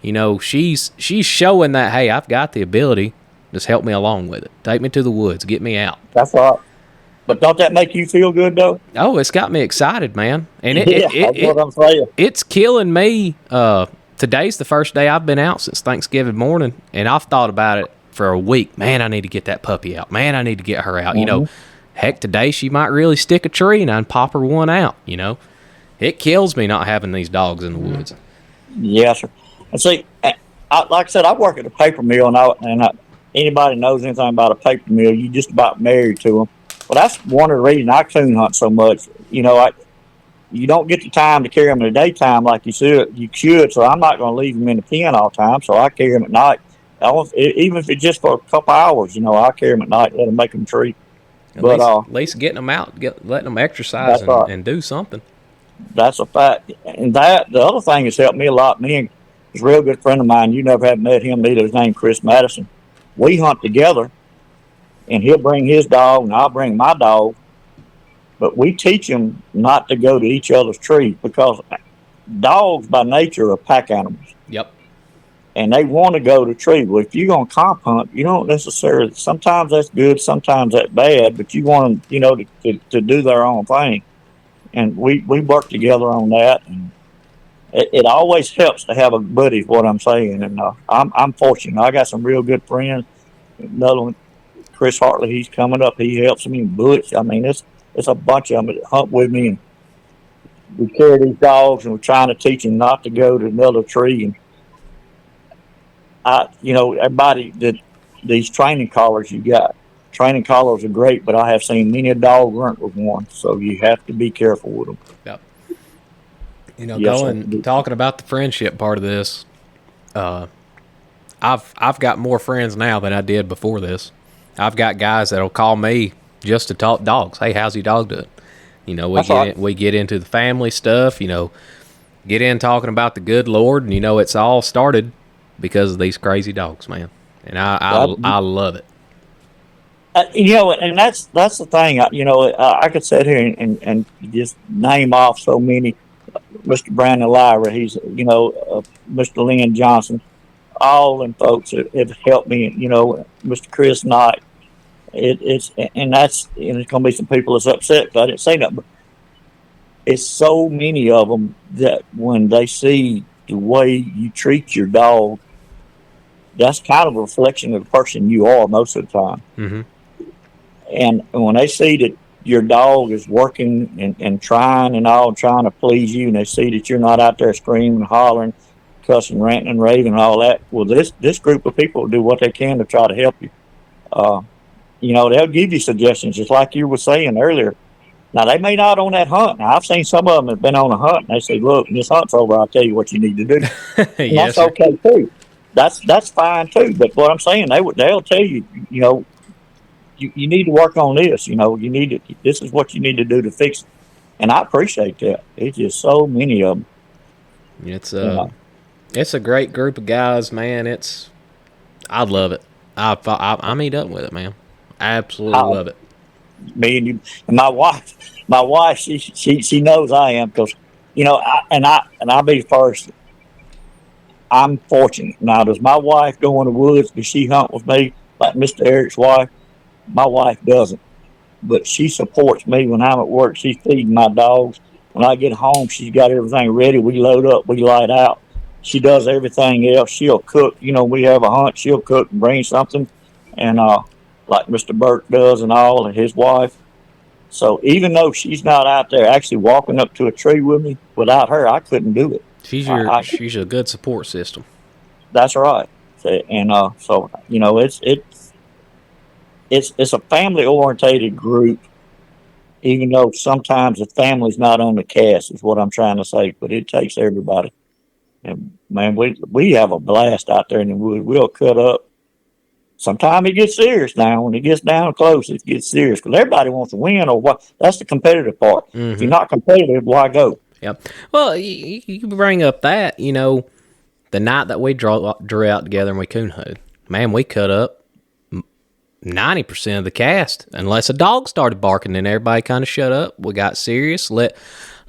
You know, she's showing that, hey, I've got the ability. Just help me along with it. Take me to the woods. Get me out. That's right. But don't that make you feel good though? Oh, it's got me excited, man. And Yeah, that's what I'm saying. it's killing me. Today's the first day I've been out since Thanksgiving morning, and I've thought about it for a week. Man, I need to get that puppy out. Man, I need to get her out. You know, heck, today she might really stick a tree and I'd pop her one out. You know, it kills me not having these dogs in the woods. Yes, sir. And see, like I said, I work at a paper mill, and anybody knows anything about a paper mill, you just about married to them. Well, that's one of the reasons I coon hunt so much. You know, you don't get the time to carry them in the daytime like you should. So I'm not going to leave them in the pen all the time. So I carry them at night. Even if it's just for a couple hours, you know, I carry them at night, let them make them treat. At least getting them out, letting them exercise and do something. That's a fact. And the other thing that's helped me a lot, me and a real good friend of mine, you never have met him either, his name Chris Madison. We hunt together, and he'll bring his dog, and I'll bring my dog. But we teach them not to go to each other's trees because dogs by nature are pack animals. Yep. And they want to go to trees. Well, if you're going to comp hunt, you don't necessarily, sometimes that's good, sometimes that's bad, but you want them, you know, to do their own thing. And we work together on that. And it always helps to have a buddy, is what I'm saying. And I'm fortunate. I got some real good friends. Another one, Chris Hartley, he's coming up. He helps me. Butch. I mean, it's a bunch of them that hunt with me. And we carry these dogs, and we're trying to teach them not to go to another tree. And everybody these training collars you got. Training collars are great, but I have seen many a dog grunt with one. So you have to be careful with them. Yep. You know, talking about the friendship part of this, I've got more friends now than I did before this. I've got guys that'll call me just to talk dogs. Hey, how's your dog doing? You know, we get into the family stuff. You know, get in talking about the good Lord, and you know, it's all started because of these crazy dogs, man. And I love it. You know, and that's the thing. You know, I could sit here and just name off so many. Mr. Brandon Lyra, he's, you know, Mr. Lynn Johnson, all them folks have helped me. You know, Mr. Chris Knight. It's going to be some people that's upset because I didn't say that, but it's so many of them that when they see the way you treat your dog, that's kind of a reflection of the person you are most of the time. Mm-hmm. And when they see that your dog is working and trying to please you, and they see that you're not out there screaming, hollering, cussing, ranting, and raving, and all that, well, this group of people do what they can to try to help you. You know, they'll give you suggestions, just like you were saying earlier. Now, they may not on that hunt. Now, I've seen some of them have been on a hunt, and they say, look, when this hunt's over, I'll tell you what you need to do. Yes, that's okay, too. That's fine, too. But what I'm saying, they'll tell you, you know, you need to work on this. You know, this is what you need to do to fix it. And I appreciate that. It's just so many of them. It's a great group of guys, man. I love it. I meet up with it, man. I absolutely love it. Me and you, and my wife, she knows I am, because, you know, I'll be first. I'm fortunate. Now, does my wife go in the woods? Does she hunt with me like Mr. Eric's wife? My wife doesn't, but she supports me when I'm at work. She's feeding my dogs. When I get home, she's got everything ready. We load up, we light out. She does everything else. She'll cook. You know, we have a hunt. She'll cook and bring something, and like Mr. Burke does, and all, and his wife. So even though she's not out there actually walking up to a tree with me, without her, I couldn't do it. She's a good support system. That's right. And so you know, it's a family orientated group, even though sometimes the family's not on the cast, is what I'm trying to say, but it takes everybody. And man, we have a blast out there in the woods. We'll cut up. Sometimes it gets serious now. When it gets down close, it gets serious because everybody wants to win, or what? That's the competitive part. Mm-hmm. If you're not competitive, why go? Yep. Well, you bring up that, you know, the night that we drew out together and we coon hunted, man, we cut up 90% of the cast, unless a dog started barking, then everybody kind of shut up. We got serious, let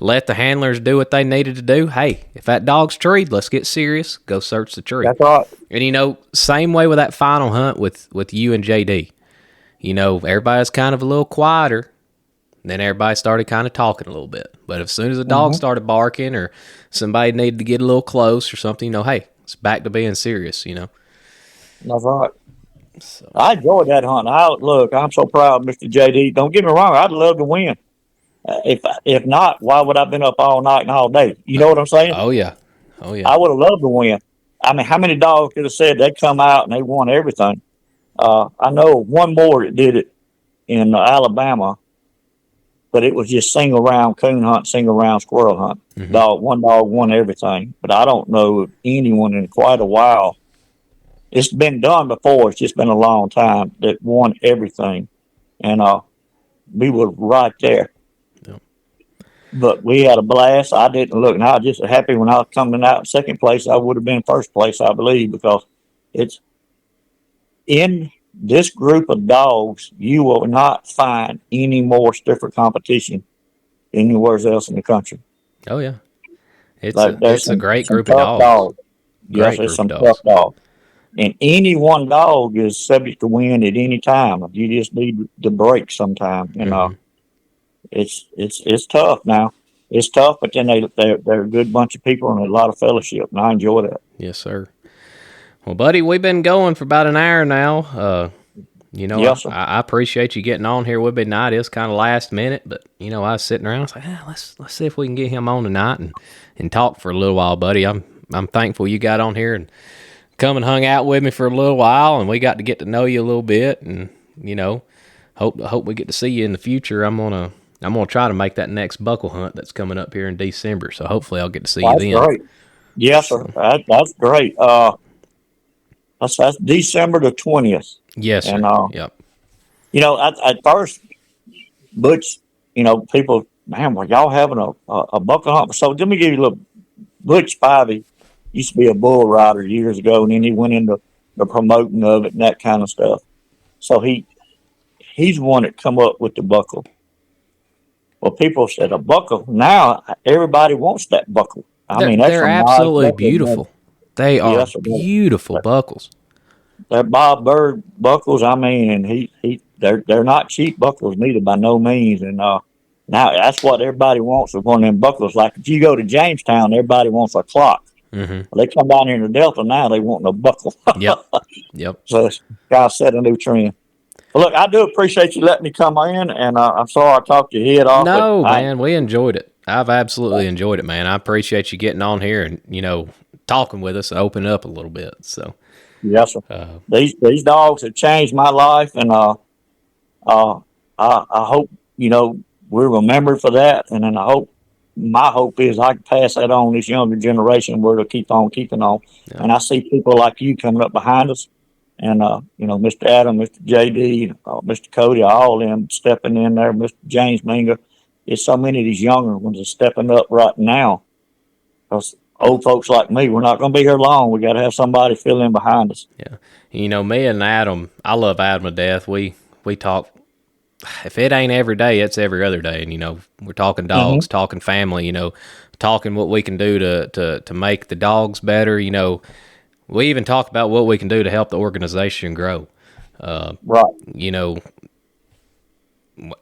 let the handlers do what they needed to do. Hey, if that dog's treed, let's get serious. Go search the tree. That's right. And same way with that final hunt with you and JD. Everybody's kind of a little quieter. Then everybody started kind of talking a little bit. But as soon as the dog started barking or somebody needed to get a little close or something, hey, it's back to being serious. That's right. So. I enjoyed that hunt. I'm so proud of Mr. JD. Don't get me wrong, I'd love to win. If not, why would I have been up all night and all day? You know what I'm saying? Oh yeah. I would have loved to win. I mean, how many dogs could have said they'd come out and they won everything? I know one more that did it in Alabama, but it was just single round coon hunt, single round squirrel hunt. Mm-hmm. One dog won everything, but I don't know of anyone in quite a while. It's been done before. It's just been a long time that won everything, and we were right there. Yep. But we had a blast. I didn't look, and I was just happy when I was coming out in second place. I would have been first place, I believe, because it's in this group of dogs. You will not find any more stiffer competition anywhere else in the country. Oh yeah, it's a great group of dogs. Yes, there's some tough dogs. And any one dog is subject to win at any time. You just need the break sometime. And it's tough now. It's tough, but then they're a good bunch of people and a lot of fellowship, and I enjoy that. Yes, sir. Well, buddy, we've been going for about an hour now. Yes, I appreciate you getting on here with me tonight. It's kind of last minute, but I was sitting around. I was like, let's see if we can get him on tonight and talk for a little while, buddy. I'm thankful you got on here and come and hung out with me for a little while, and we got to get to know you a little bit, and hope we get to see you in the future. I'm gonna try to make that next buckle hunt that's coming up here in December. So hopefully I'll get to see you then. That's great. Yes, sir. That's great. That's December the 20th. Yes, sir. And yep. At first, Butch, people, man, were y'all having a buckle hunt? So let me give you a little. Butch Spivey used to be a bull rider years ago, and then he went into the promoting of it and that kind of stuff. So he's the one that come up with the buckle. Well, people said a buckle. Now everybody wants that buckle. They're absolutely beautiful. They are beautiful buckles. They're Bob Bird buckles. And they're not cheap buckles neither by no means. And now that's what everybody wants is one of them buckles. Like if you go to Jamestown, everybody wants a clock. Mm-hmm. Well, they come down here in the Delta now, they want a buckle. Yep. So it's got to set a new trend. Well, look, I do appreciate you letting me come in, and I'm sorry I talked your head off. No, man, we enjoyed it. I've absolutely enjoyed it, man. I appreciate you getting on here and, talking with us and opening up a little bit. So, yes, sir. These dogs have changed my life, and I hope, we're remembered for that, and then my hope is I can pass that on this younger generation where they'll keep on keeping on. Yeah. And I see people like you coming up behind us, and Mr. Adam, Mr. JD, Mr. Cody, all of them stepping in there, Mr. James Minga. It's so many of these younger ones are stepping up right now. Because old folks like me, we're not going to be here long. We got to have somebody fill in behind us. Yeah, me and Adam, I love Adam to death. We talk. If it ain't every day, it's every other day. And, we're talking dogs, talking family, talking what we can do to make the dogs better. We even talk about what we can do to help the organization grow. Right.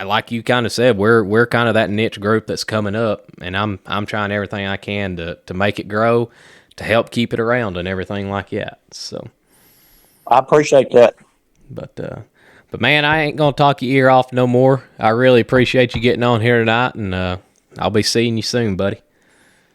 Like you kind of said, we're kind of that niche group that's coming up, and I'm trying everything I can to make it grow, to help keep it around and everything like that. So I appreciate that. But man, I ain't going to talk your ear off no more. I really appreciate you getting on here tonight, and I'll be seeing you soon, buddy.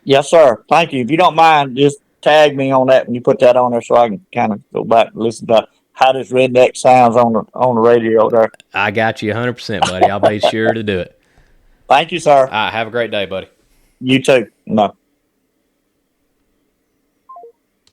Yes, sir. Thank you. If you don't mind, just tag me on that when you put that on there so I can kind of go back and listen to how this redneck sounds on the radio there. I got you 100%, buddy. I'll be sure to do it. Thank you, sir. All right, have a great day, buddy. You too. Bye.